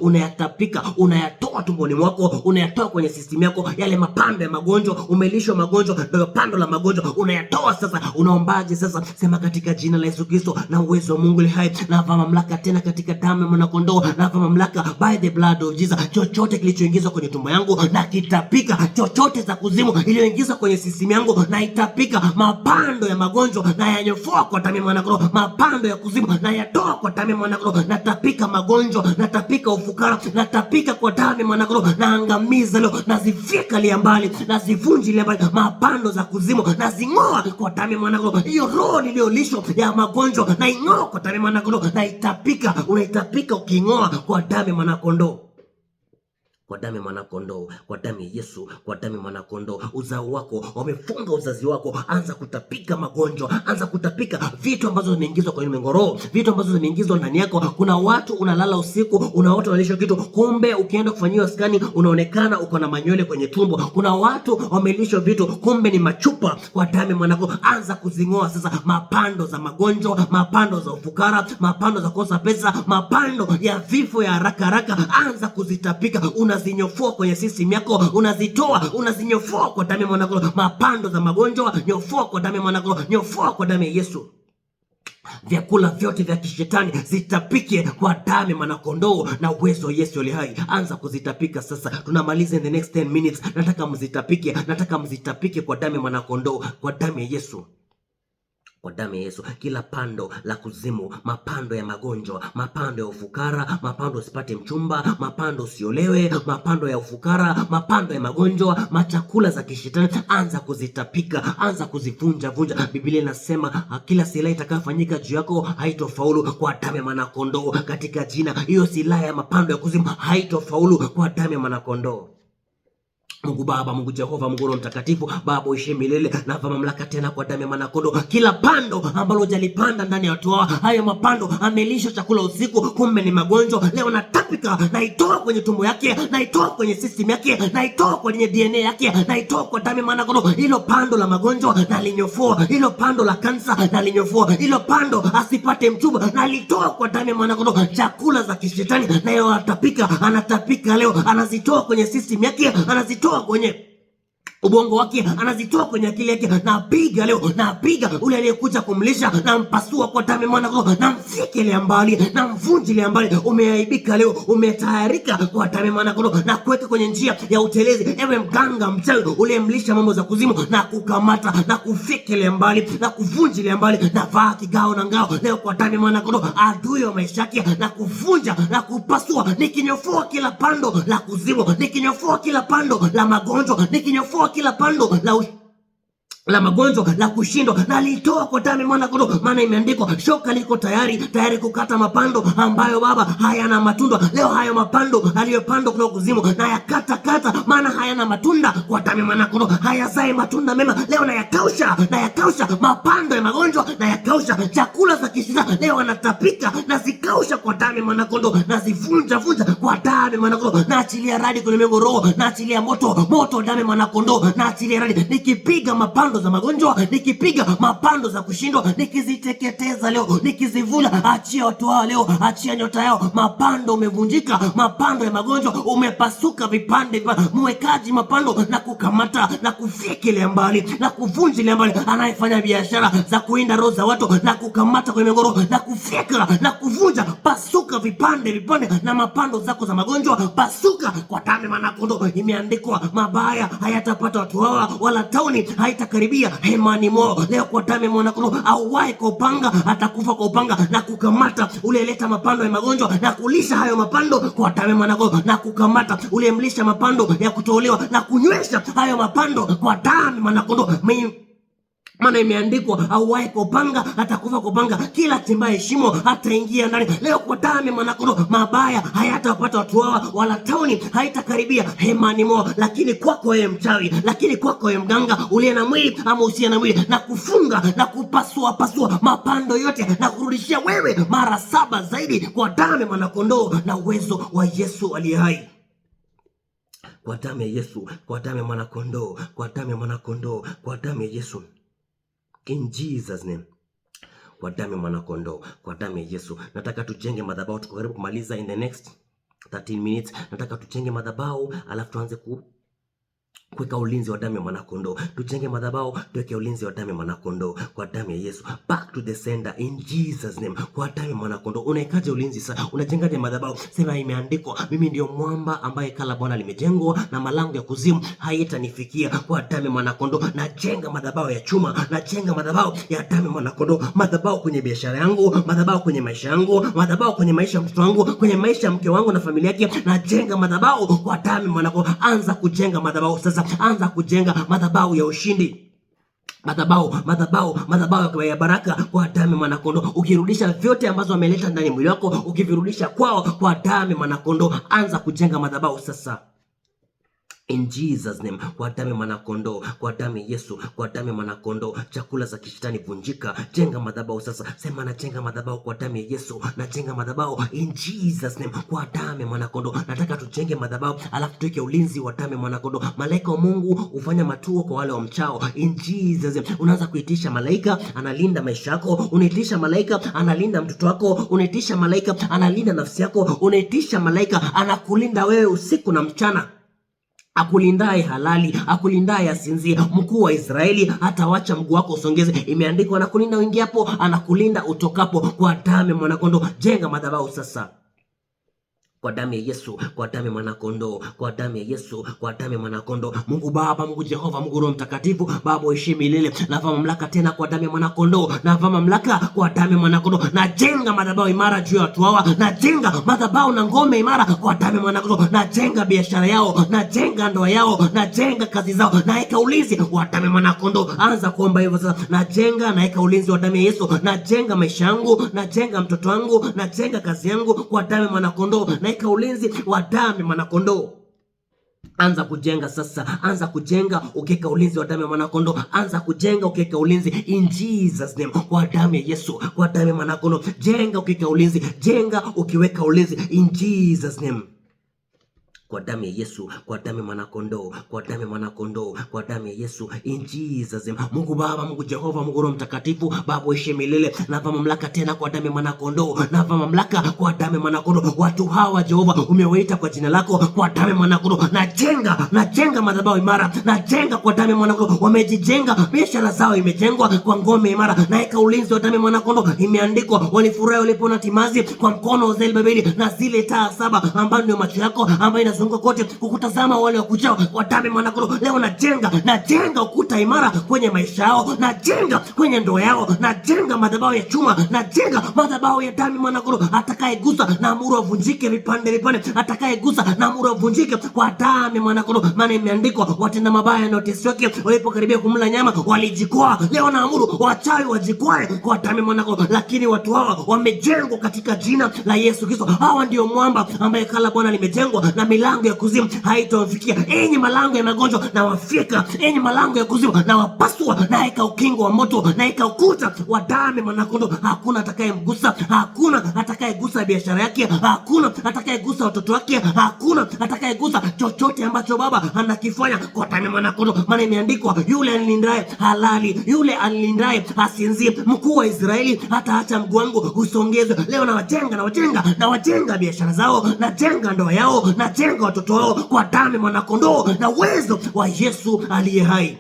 unayatoa tumboni mwako, unayatoa kwenye system yako. Yale mapando ya magonjwa, umelishwa magonjwa, ndio pando la magonjwa, unayatoa sasa. Unaombaje sasa? Sema katika jina la Yesu Kristo na uwezo wa Mungu hai, na mamlaka tena katika damu ya mwanakondoo, na mamlaka by the blood of Jesus. Chochote kilichoingizwa kwenye tumbo yangu na itapika, chochote za kuzimu iliyoingizwa kwenye sisimu yangu na itapika. Mapando ya magonjwa na yanyofoa kwa damu ya mwanakondoo, mapando ya kuzimu na yatoa kwa damu ya mwanakondoo. Natapika magonjwa, natapika ufukara, natapika kwa damu ya mwanakondoo. Naangamiza leo, nazifika lia mbali, nazivunji lia mbali mapando za kuzimu, nazing'oa kwa damu ya mwanakondoo. Hiyo roho niliyolishwa ya magonjwa na ing'oa kwa damu ya mwanakondoo, na itapika. Unaitapika uking'oa kwa damu ya mwanakondoo, kwa damu ya mwanakondoo, kwa damu ya Yesu, kwa damu ya mwanakondoo. Uzao wako wamefunga uzazi wako, anza kutapika magonjwa, anza kutapika vitu ambazo zimeingizwa kwenye mengoro, vitu ambazo zimeingizwa ndani yako. Kuna watu unalala usiku, unaota unalishwa kitu, kumbe ukienda kufanyiwa skani unaonekana uko na manywele kwenye tumbo. Kuna watu wamelishwa vitu, kumbe ni machupa. Kwa damu ya mwanakondoo, anza kuzing'oa sasa mapando za magonjwa, mapando za ufukara, mapando za kosa pesa, mapando ya vifo ya haraka. Anza kuzitapika. Unazinyofoa kwenye system yako, unazitoa, unazinyofoa kwa damu ya mwanakondoo. Mapando za magonjwa, nyofoa kwa damu ya mwanakondoo, nyofoa kwa damu ya Yesu. Vyakula vyote vya kishetani zitapike kwa damu ya mwanakondoo na uwezo wa Yesu aliye hai. Anza kuzitapika sasa. Tunamaliza in the next 10 minutes. Nataka mzitapike kwa damu ya mwanakondoo, kwa damu ya Yesu, kwa damu ya Yesu. Kila pando la kuzimu, mapando ya magonjwa, mapando ya ufukara, mapando usipate mchumba, mapando usiolewe, mapando ya ufukara, mapando ya magonjwa, machakula za kishetani, anza kuzitapika, anza kuzivunja. Biblia inasema kila silaha itakayofanyika juu yako haitofaulu kwa damu ya mwanakondoo, katika jina. Hiyo silaha ya mapando ya kuzimu haitofaulu kwa damu ya mwanakondoo. Mungu Baba, Mungu Jehova, Mungu Roho Mtakatifu, Baba uishi milele, na kwa mamlaka tena kwa damu ya mwanakondoo. Kila pando ambalo hujalipanda ndani ya watu hawa, hayo mapando amelisha chakula usiku, kumbe ni magonjwa. Leo natapika, naitoa kwenye tumbo yake, naitoa kwenye system yake, naitoa kwenye DNA yake, naitoa kwa damu ya mwanakondoo. Hilo pando la magonjwa nalinyofoa, hilo pando la kansa nalinyofoa, hilo pando asipate mchumba nalitoa kwa damu ya mwanakondoo. Chakula za kishetani nayo anatapika leo, anazitoa kwenye system yake, anazitoa kwenye ubongo wake, anazitoa kwenye akili yake. Napiga leo, napiga ule aliyekuja kumlisha, nampasua kwa damu ya mwanakondoo, namfikilia mbali, namvunjilia mbali. Umeaibika leo, umetayarika kwa damu ya mwanakondoo na kuweka kwenye njia ya utelezi. Ewe mganga mchawi uliyemlisha mambo za kuzimu, na kukamata na kufikilia mbali na kuvunjilia mbali. Na vaa kigao na ngao leo kwa damu ya mwanakondoo, adui wa maisha yake, na kuvunja na kupasua, nikinyofoa kila pando la kuzimu, nikinyofoa kila pando la magonjwa, nikinyofoa kila pando la magonjwa la kushindwa, na alitoa kwa damu ya mwanakondoo. Maana imeandikwa, shoka liko tayari kukata mapando ambayo Baba hayana matunda. Leo hayo mapando aliyopandwa kutoka kuzimu na yakata, maana hayana matunda kwa damu ya mwanakondoo, hayazai matunda mema. Leo na yakausha mapando ya magonjwa, na yakausha chakula za kishetani. Leo anatapika na zikausha kwa damu ya mwanakondoo, na zivunja kwa damu ya mwanakondoo. Na achilia radi kwenye mengo roho, na achilia moto damu ya mwanakondoo, na achilia radi, nikipiga mapando za magonjwa, nikipiga mapando za kushindwa, nikiziteketeza leo, nikizivula. Achia watu hao leo, achia nyota yao. Mapando umevunjika, mapando ya magonjwa umepasuka vipande, mwekaji mapando na kukamata na kufikilia mbali na kuvunjilia mbali. Anayefanya biashara za kuinda roho za watu, na kukamata kwenye migoro na kufika na kuvunja, pasuka vipande na mapando zako za magonjwa, pasuka kwa damu ya mwanakondoo. Imeandikwa, mabaya hayatapata watu hawa, wala tauni haitakaribia hemani mwao. Leo kwa damu ya mwanakondoo, auwae kwa upanga atakufa kwa upanga, na kukamata ule aleta mapando ya magonjwa na kulisha hayo mapando kwa damu ya mwanakondoo, na kukamata ule mlisha mapando ya kutolewa na kunywesha hayo mapando kwa damu ya mwanakondoo. Maana imeandikwa, auwae kwa upanga atakufa kwa upanga, kila chimbaye shimo hataingia ndani. Leo kwa damu ya mwanakondoo, mabaya hayatawapata watu hawa, wala tauni haitakaribia hemani mwao. Lakini kwako wewe mchawi, lakini kwako wewe mganga uliye na mwili ama usiye na mwili, na kufunga na kupasua mapando yote, na kurudishia wewe mara 7 zaidi kwa damu ya mwanakondoo na uwezo wa Yesu aliye hai. Kwa damu ya Yesu, kwa damu ya mwanakondoo, kwa damu ya mwanakondoo, kwa damu ya Yesu. In Jesus name. Kwa damu ya mwanakondoo, kwa damu ya Yesu. Nataka tujenge madhabahu, tuko karibu kumaliza in the next 13 minutes. Nataka tujenge madhabahu, alafu tuanze kuweka ulinzi wa damu ya mwanakondoo. Tujenge madhabahu, tuweke ulinzi wa damu ya mwanakondoo kwa damu ya Yesu. Back to the sender in Jesus name. Kwa damu ya mwanakondoo. Unaikaje ulinzi sasa? Unajengaje madhabahu? Sema, imeandikwa, mimi ndio mwamba ambaye kala Bwana limejengwa, na malango ya kuzimu haitanifikia. Kwa damu ya mwanakondoo najenga madhabahu ya chuma, najenga madhabahu ya damu ya mwanakondoo. Madhabahu kwenye biashara yangu, madhabahu kwenye maisha yangu, madhabahu kwenye maisha ya mtoto wangu, kwenye maisha ya mke wangu na familia yake. Najenga madhabahu kwa damu ya mwanakondoo. Anza kujenga madhabahu sasa. Anza kujenga madhabahu ya ushindi, madhabahu ya baraka kwa damu ya mwanakondoo. Ukirudisha vyote ambazo ameleta ndani mwili wako, ukivirudisha kwao kwa damu ya mwanakondoo. Anza kujenga madhabahu sasa. In Jesus name. Kwa damu ya mwanakondoo, kwa damu ya Yesu, kwa damu ya mwanakondoo. Chakula za kishetani vunjika. Jenga madhabahu sasa. Sema, najenga madhabahu kwa damu ya Yesu. Najenga madhabahu in Jesus name. Kwa damu ya mwanakondoo. Nataka tujenge madhabahu, alafu tuweke ulinzi wa damu ya mwanakondoo. Malaika wa Mungu hufanya matuo kwa wale wamchao. In Jesus name. Unaanza kuitisha malaika analinda maisha yako. Unaitisha malaika analinda mtoto wako. Unaitisha malaika analinda nafsi yako. Unaitisha malaika anakulinda wewe usiku na mchana. Akulindaye halali, akulindaye asinzie. Mkuu wa Israeli hatawacha mguu wako usongeze. Imeandikwa, anakulinda uingiapo, anakulinda utokapo. Kwa damu ya mwanakondoo. Jenga madhabahu sasa. Kwa damu ya Yesu, kwa damu ya mwanakondoo, kwa damu ya Yesu, kwa damu ya mwanakondoo. Mungu Baba, Mungu Jehova, Mungu Roho Mtakatifu, Baba uishi milele. Navaa mamlaka tena kwa damu ya mwanakondoo. Navaa mamlaka kwa damu ya mwanakondoo. Najenga madhabahu imara juu ya watu hawa. Najenga madhabahu na ngome imara kwa damu ya mwanakondoo. Najenga biashara yao, najenga ndoa yao, najenga kazi zao. Naeka ulinzi wa damu ya mwanakondoo. Anza kuomba hivyo sasa. Naeka ulinzi wa damu ya Yesu. Najenga maisha yangu, najenga mtoto wangu, najenga kazi yangu kwa damu ya mwanakondoo. Naeka ulinzi wa damu ya mwanakondoo. Anza kujenga sasa, anza kujenga ukiweka ulinzi wa damu ya mwanakondoo. Anza kujenga ukiweka ulinzi in Jesus name, kwa damu ya Yesu, kwa damu ya mwanakondoo. Jenga ukiweka ulinzi, jenga ukiweka ulinzi in Jesus name, kwa damu ya Yesu, kwa damu ya mwanakondoo, kwa damu ya mwanakondoo, kwa damu ya Yesu in Jesus name. Mungu Baba, Mungu Jehova, Mungu Roho Mtakatifu, Baba uishi milele, nava mamlaka tena kwa damu ya mwanakondoo, nava mamlaka kwa damu ya mwanakondoo. Watu hawa Jehova umewaita kwa jina lako, kwa damu ya mwanakondoo. Najenga madhabahu imara, najenga kwa damu ya mwanakondoo. Wamejijenga, biashara zao imejengwa kwa ngome imara, naeka ulinzi wa damu ya mwanakondoo. Imeandikwa, walifurahi walipona timazi kwa mkono wa Zerubabeli, na zile taa 7 ambazo ndio macho yako ambayo zunguka kote kukutazama wale wakujao kwa damu ya mwanakondoo. Leo najenga ukuta imara kwenye maisha yao, najenga kwenye ndoa yao, najenga madhabahu ya chuma, najenga madhabahu ya damu ya mwanakondoo. Atakayegusa na amuru avunjike vipande vipande, atakayegusa na amuru avunjike kwa damu ya mwanakondoo. Maana imeandikwa, watenda mabaya na watesi wake walipokaribia kumla nyama walijikwaa. Leo na amuru wachawi wajikwae kwa damu ya mwanakondoo. Lakini watu hawa wamejengwa katika jina la Yesu Kristo. Hawa ndio mwamba ambaye kala Bwana limejengwa, na milango ya kuzimu haitawafikia. Enyi malango ya magonjwa na wafika, enyi malango ya kuzimu na wapasua, na eka ukingo wa moto, na eka ukuta wa damu ya mwanakondoo. Hakuna atakayemgusa, hakuna atakayegusa biashara yake, hakuna atakayegusa watoto wake, hakuna atakayegusa chochote ambacho Baba anakifanya kwa damu ya mwanakondoo. Maana imeandikwa, yule alilindaye halali, yule alilindaye hasinzie. Mkuu wa Israeli hataacha mguu wangu usongezwe. Leo nawajenga biashara zao, najenga ndoa yao, najenga watoto wao kwa damu ya mwanakondoo na uwezo wa Yesu aliye hai.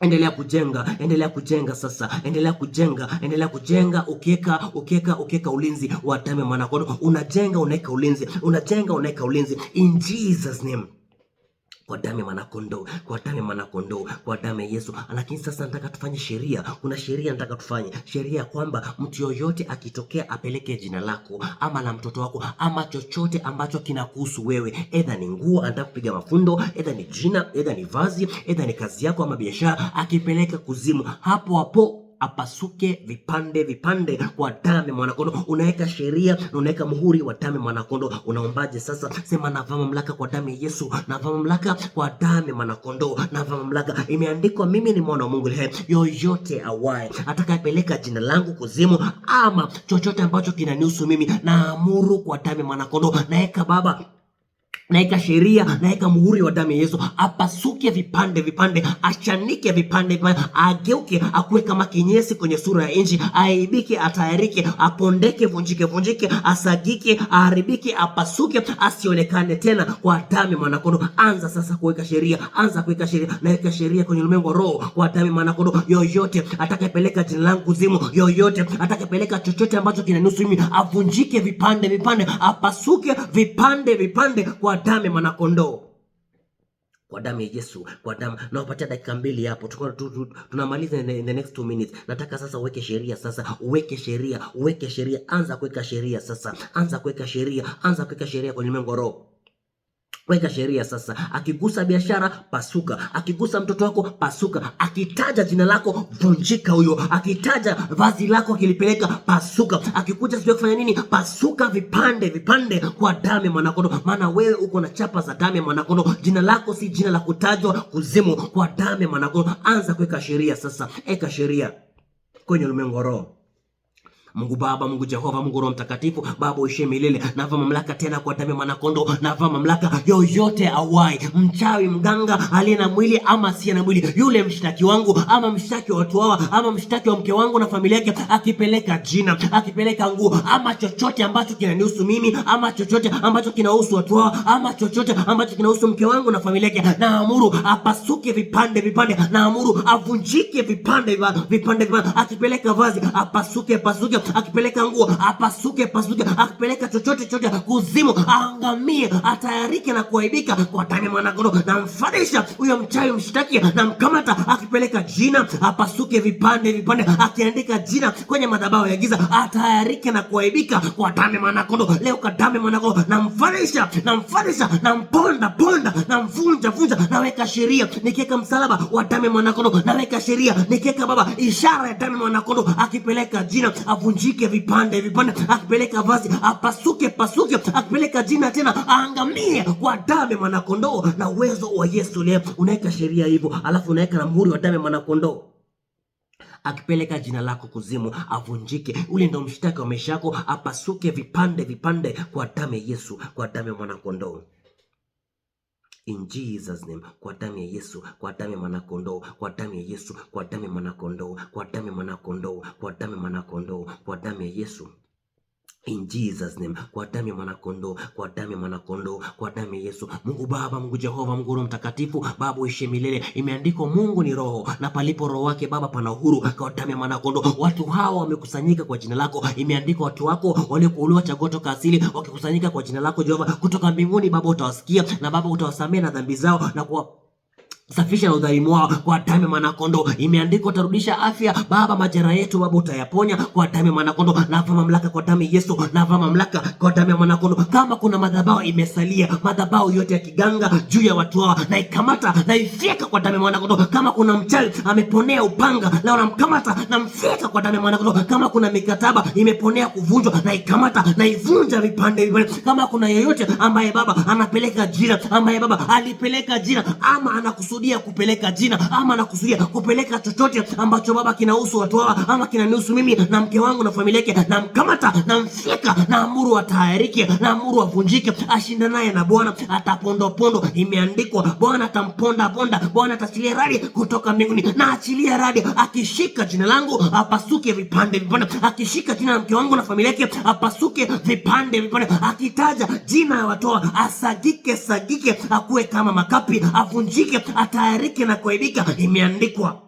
Endelea kujenga sasa, endelea kujenga ukiweka ulinzi wa damu ya mwanakondoo. Unajenga unaweka ulinzi in Jesus name, kwa damu ya mwanakondoo, kwa damu ya mwanakondoo, kwa damu ya Yesu. Lakini sasa nataka tufanye sheria. Kuna sheria nataka tufanye, sheria ya kwamba mtu yoyote akitokea apeleke jina lako ama la mtoto wako ama chochote ambacho kinakuhusu wewe, edha ni nguo anataka kupiga mafundo, edha ni jina, edha ni vazi, edha ni kazi yako ama biashara, akipeleka kuzimu, hapo apasuke vipande kwa damu ya mwanakondoo. Unaweka sheria na unaweka muhuri wa damu ya mwanakondoo. Unaombaje sasa? Sema, navaa mamlaka kwa damu ya Yesu, navaa mamlaka kwa damu ya mwanakondoo, navaa mamlaka. Imeandikwa, mimi ni mwana wa Mungu aliye hai, yoyote awaye atakayepeleka jina langu kuzimu ama chochote ambacho kinanihusu mimi, naamuru kwa damu ya mwanakondoo. Naweka Baba, naweka sheria, naweka muhuri wa damu ya Yesu, apasuke vipande, achanike vipande, ageuke, akuwe kama kinyesi kwenye sura ya inji, aibike, atayarike, apondeke, vunjike, asagike, aharibike, apasuke, asionekane tena kwa damu ya mwanakondoo. Anza sasa kuweka sheria, naweka sheria kwenye ulimwengu wa roho kwa damu ya mwanakondoo. Yoyote atakayepeleka jina langu kuzimu, yoyote atakayepeleka chochote ambacho kinanihusu mimi, avunjike vipande, apasuke vipande kwa damu ya mwanakondoo, kwa damu ya Yesu, kwa damu. Nawapatia dakika 2 hapo, tunamaliza in the next 2 minutes. Nataka sasa uweke sheria sasa, uweke sheria. Anza kuweka sheria sasa, anza kuweka sheria kwenye ulimwengu wa roho. Weka sheria sasa. Akigusa biashara, pasuka. Akigusa mtoto wako, pasuka. Akitaja jina lako, vunjika huyo. Akitaja vazi lako akilipeleka, pasuka. Akikuja sio kufanya nini, pasuka vipande kwa damu ya mwanakondoo. Maana wewe uko na chapa za damu ya mwanakondoo. Jina lako si jina la kutajwa kuzimu, kwa damu ya mwanakondoo. Anza kuweka sheria sasa. Eka sheria kwenye ulimwengu wa roho. Mungu Baba, Mungu Jehova, Mungu Roho Mtakatifu, Baba uishe milele. Navaa mamlaka tena kwa damu ya mwanakondoo. Navaa mamlaka, yoyote awai, mchawi, mganga, aliye na mwili ama asiye na mwili, yule mshtaki wangu ama mshtaki wa watu hawa ama mshtaki wa mke wangu na familia yake, akipeleka jina, akipeleka nguo ama chochote ambacho kinanihusu mimi ama chochote ambacho kinahusu watu hawa ama chochote ambacho kinahusu mke wangu na familia yake, naamuru apasuke vipande, naamuru avunjike vipande. Akipeleka vazi, apasuke, akipeleka nguo, apasuke, akipeleka chochote kuzimu, aangamie, atayarike na kuaibika kwa damu ya mwanakondoo. Namfadhisha huyo mchawi mshtaki, na mkamata. Akipeleka jina, apasuke vipande, akiandika jina kwenye madhabahu ya giza, atayarike na kuaibika kwa damu ya mwanakondoo. Leo kwa damu ya mwanakondoo namfadhisha, namponda, namvunja, naweka sheria, nikiweka msalaba wa damu ya mwanakondoo, naweka sheria, nikiweka Baba ishara ya damu ya mwanakondoo. Akipeleka jina, avunjike avunjike vipande vipande, akipeleka vazi apasuke pasuke, akipeleka jina tena aangamie kwa damu ya mwanakondoo na uwezo wa Yesu. Leo unaweka sheria hivyo, alafu unaweka na muhuri wa damu ya mwanakondoo. Akipeleka jina lako kuzimu avunjike, ule ndio mshtaki wa maisha yako, apasuke vipande vipande kwa damu ya Yesu, kwa damu ya mwanakondoo. In Jesus name, kwa damu ya Yesu, kwa damu ya mwanakondoo, kwa damu ya Yesu, kwa damu ya mwanakondoo, kwa damu ya mwanakondoo, kwa damu ya mwanakondoo, kwa damu ya Yesu. In Jesus name, kwa damu ya mwanakondoo, kwa damu ya mwanakondoo, kwa damu ya Yesu. Mungu Baba, Mungu Jehova, Mungu Roho Mtakatifu, Baba uishi milele. Imeandikwa Mungu ni roho, na palipo roho wake Baba pana uhuru. Kwa damu ya mwanakondoo watu hawa wamekusanyika kwa jina lako. Imeandikwa watu wako waliokuuliwa chagua toka asili wakikusanyika kwa jina lako Jehova, kutoka mbinguni Baba utawasikia, na Baba utawasamehe na dhambi zao na kwa safisha na udhalimu wao kwa damu ya mwanakondoo. Imeandikwa utarudisha afya Baba, majeraha yetu Baba utayaponya kwa damu ya mwanakondoo. Na hapa mamlaka kwa damu ya Yesu, na hapa mamlaka kwa damu ya mwanakondoo. Kama kuna madhabahu imesalia, madhabahu yote ya kiganga juu ya watu hawa, na ikamata na ifyeka kwa damu ya mwanakondoo. Kama kuna mchawi ameponea upanga, leo namkamata na mfyeka kwa damu ya mwanakondoo. Kama kuna mikataba imeponea kuvunjwa, na ikamata na ivunja vipande vipande. Kama kuna yeyote ambaye Baba anapeleka jina, ambaye Baba alipeleka jina ama anakusudia kupeleka jina ama anakusudia kupeleka chochote ambacho Baba kinahusu watu hawa ama kinanihusu mimi na mke wangu na familia yake, na mkamata na mfyeka, na amuru atahayarike, na amuru avunjike, ashinda naye na Bwana atapondo pondo. Imeandikwa Bwana atamponda ponda, Bwana atachilia radi kutoka mbinguni, na achilia radi akishika jina langu apasuke vipande vipande, akishika jina la mke wangu na familia yake apasuke vipande vipande, akitaja jina ya watu hawa asagike sagike, akuwe kama makapi, avunjike, atayarike na kuaibika. Imeandikwa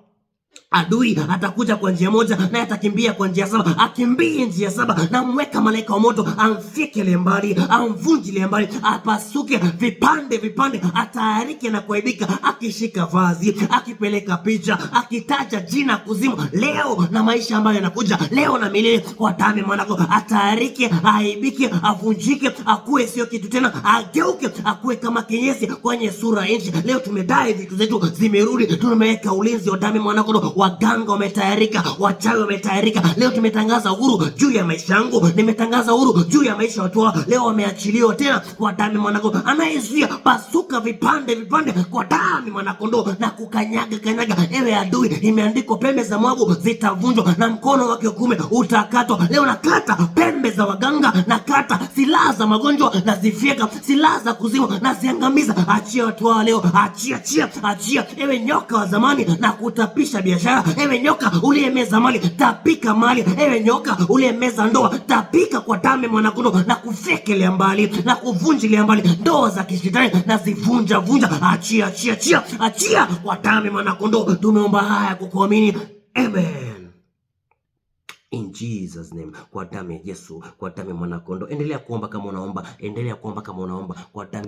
adui atakuja kwa njia moja, naye atakimbia kwa njia saba. Akimbie njia saba, na mweka malaika wa moto amfyekele mbali, amvunjile mbali, apasuke vipande vipande, atayarike na kuaibika. Akishika vazi, akipeleka picha, akitaja jina kuzimu leo na maisha ambayo yanakuja leo na milele, kwa damu ya mwanako atayarike, aibike, avunjike, akuwe sio kitu tena, ageuke, akuwe kama kinyesi kwenye sura ya nchi. Leo tumedai vitu zetu zimerudi, tumeweka ulinzi wa damu ya mwanako. Waganga wametayarika, wachawi wametayarika. Leo tumetangaza uhuru juu ya maisha yangu, nimetangaza uhuru juu ya maisha watu wao. Leo wameachiliwa tena kwa damu ya mwanakondoo. Anayezuia pasuka vipande vipande kwa damu ya mwanakondoo na kukanyaga kanyaga. Ewe adui, imeandikwa pembe za Moabu zitavunjwa na mkono wake kuume utakatwa. Leo nakata pembe za waganga, nakata silaha za magonjwa na zifyeka, silaha za kuzimu na ziangamiza. Achia watu wao leo, achia achia. Ewe nyoka wa zamani na kutapisha biashara, ewe nyoka uliyemeza mali tapika mali, ewe nyoka uliyemeza ndoa tapika kwa damu ya mwanakondoo na kufyekelea mbali na kuvunjilia mbali ndoa za kishetani na zivunja vunja. Achia kwa damu ya mwanakondoo. Tumeomba haya kwa kuamini, amen. In Jesus name, kwa damu ya Yesu, kwa damu ya mwanakondoo. Endelea kuomba kama unaomba, endelea kuomba kama unaomba kwa damu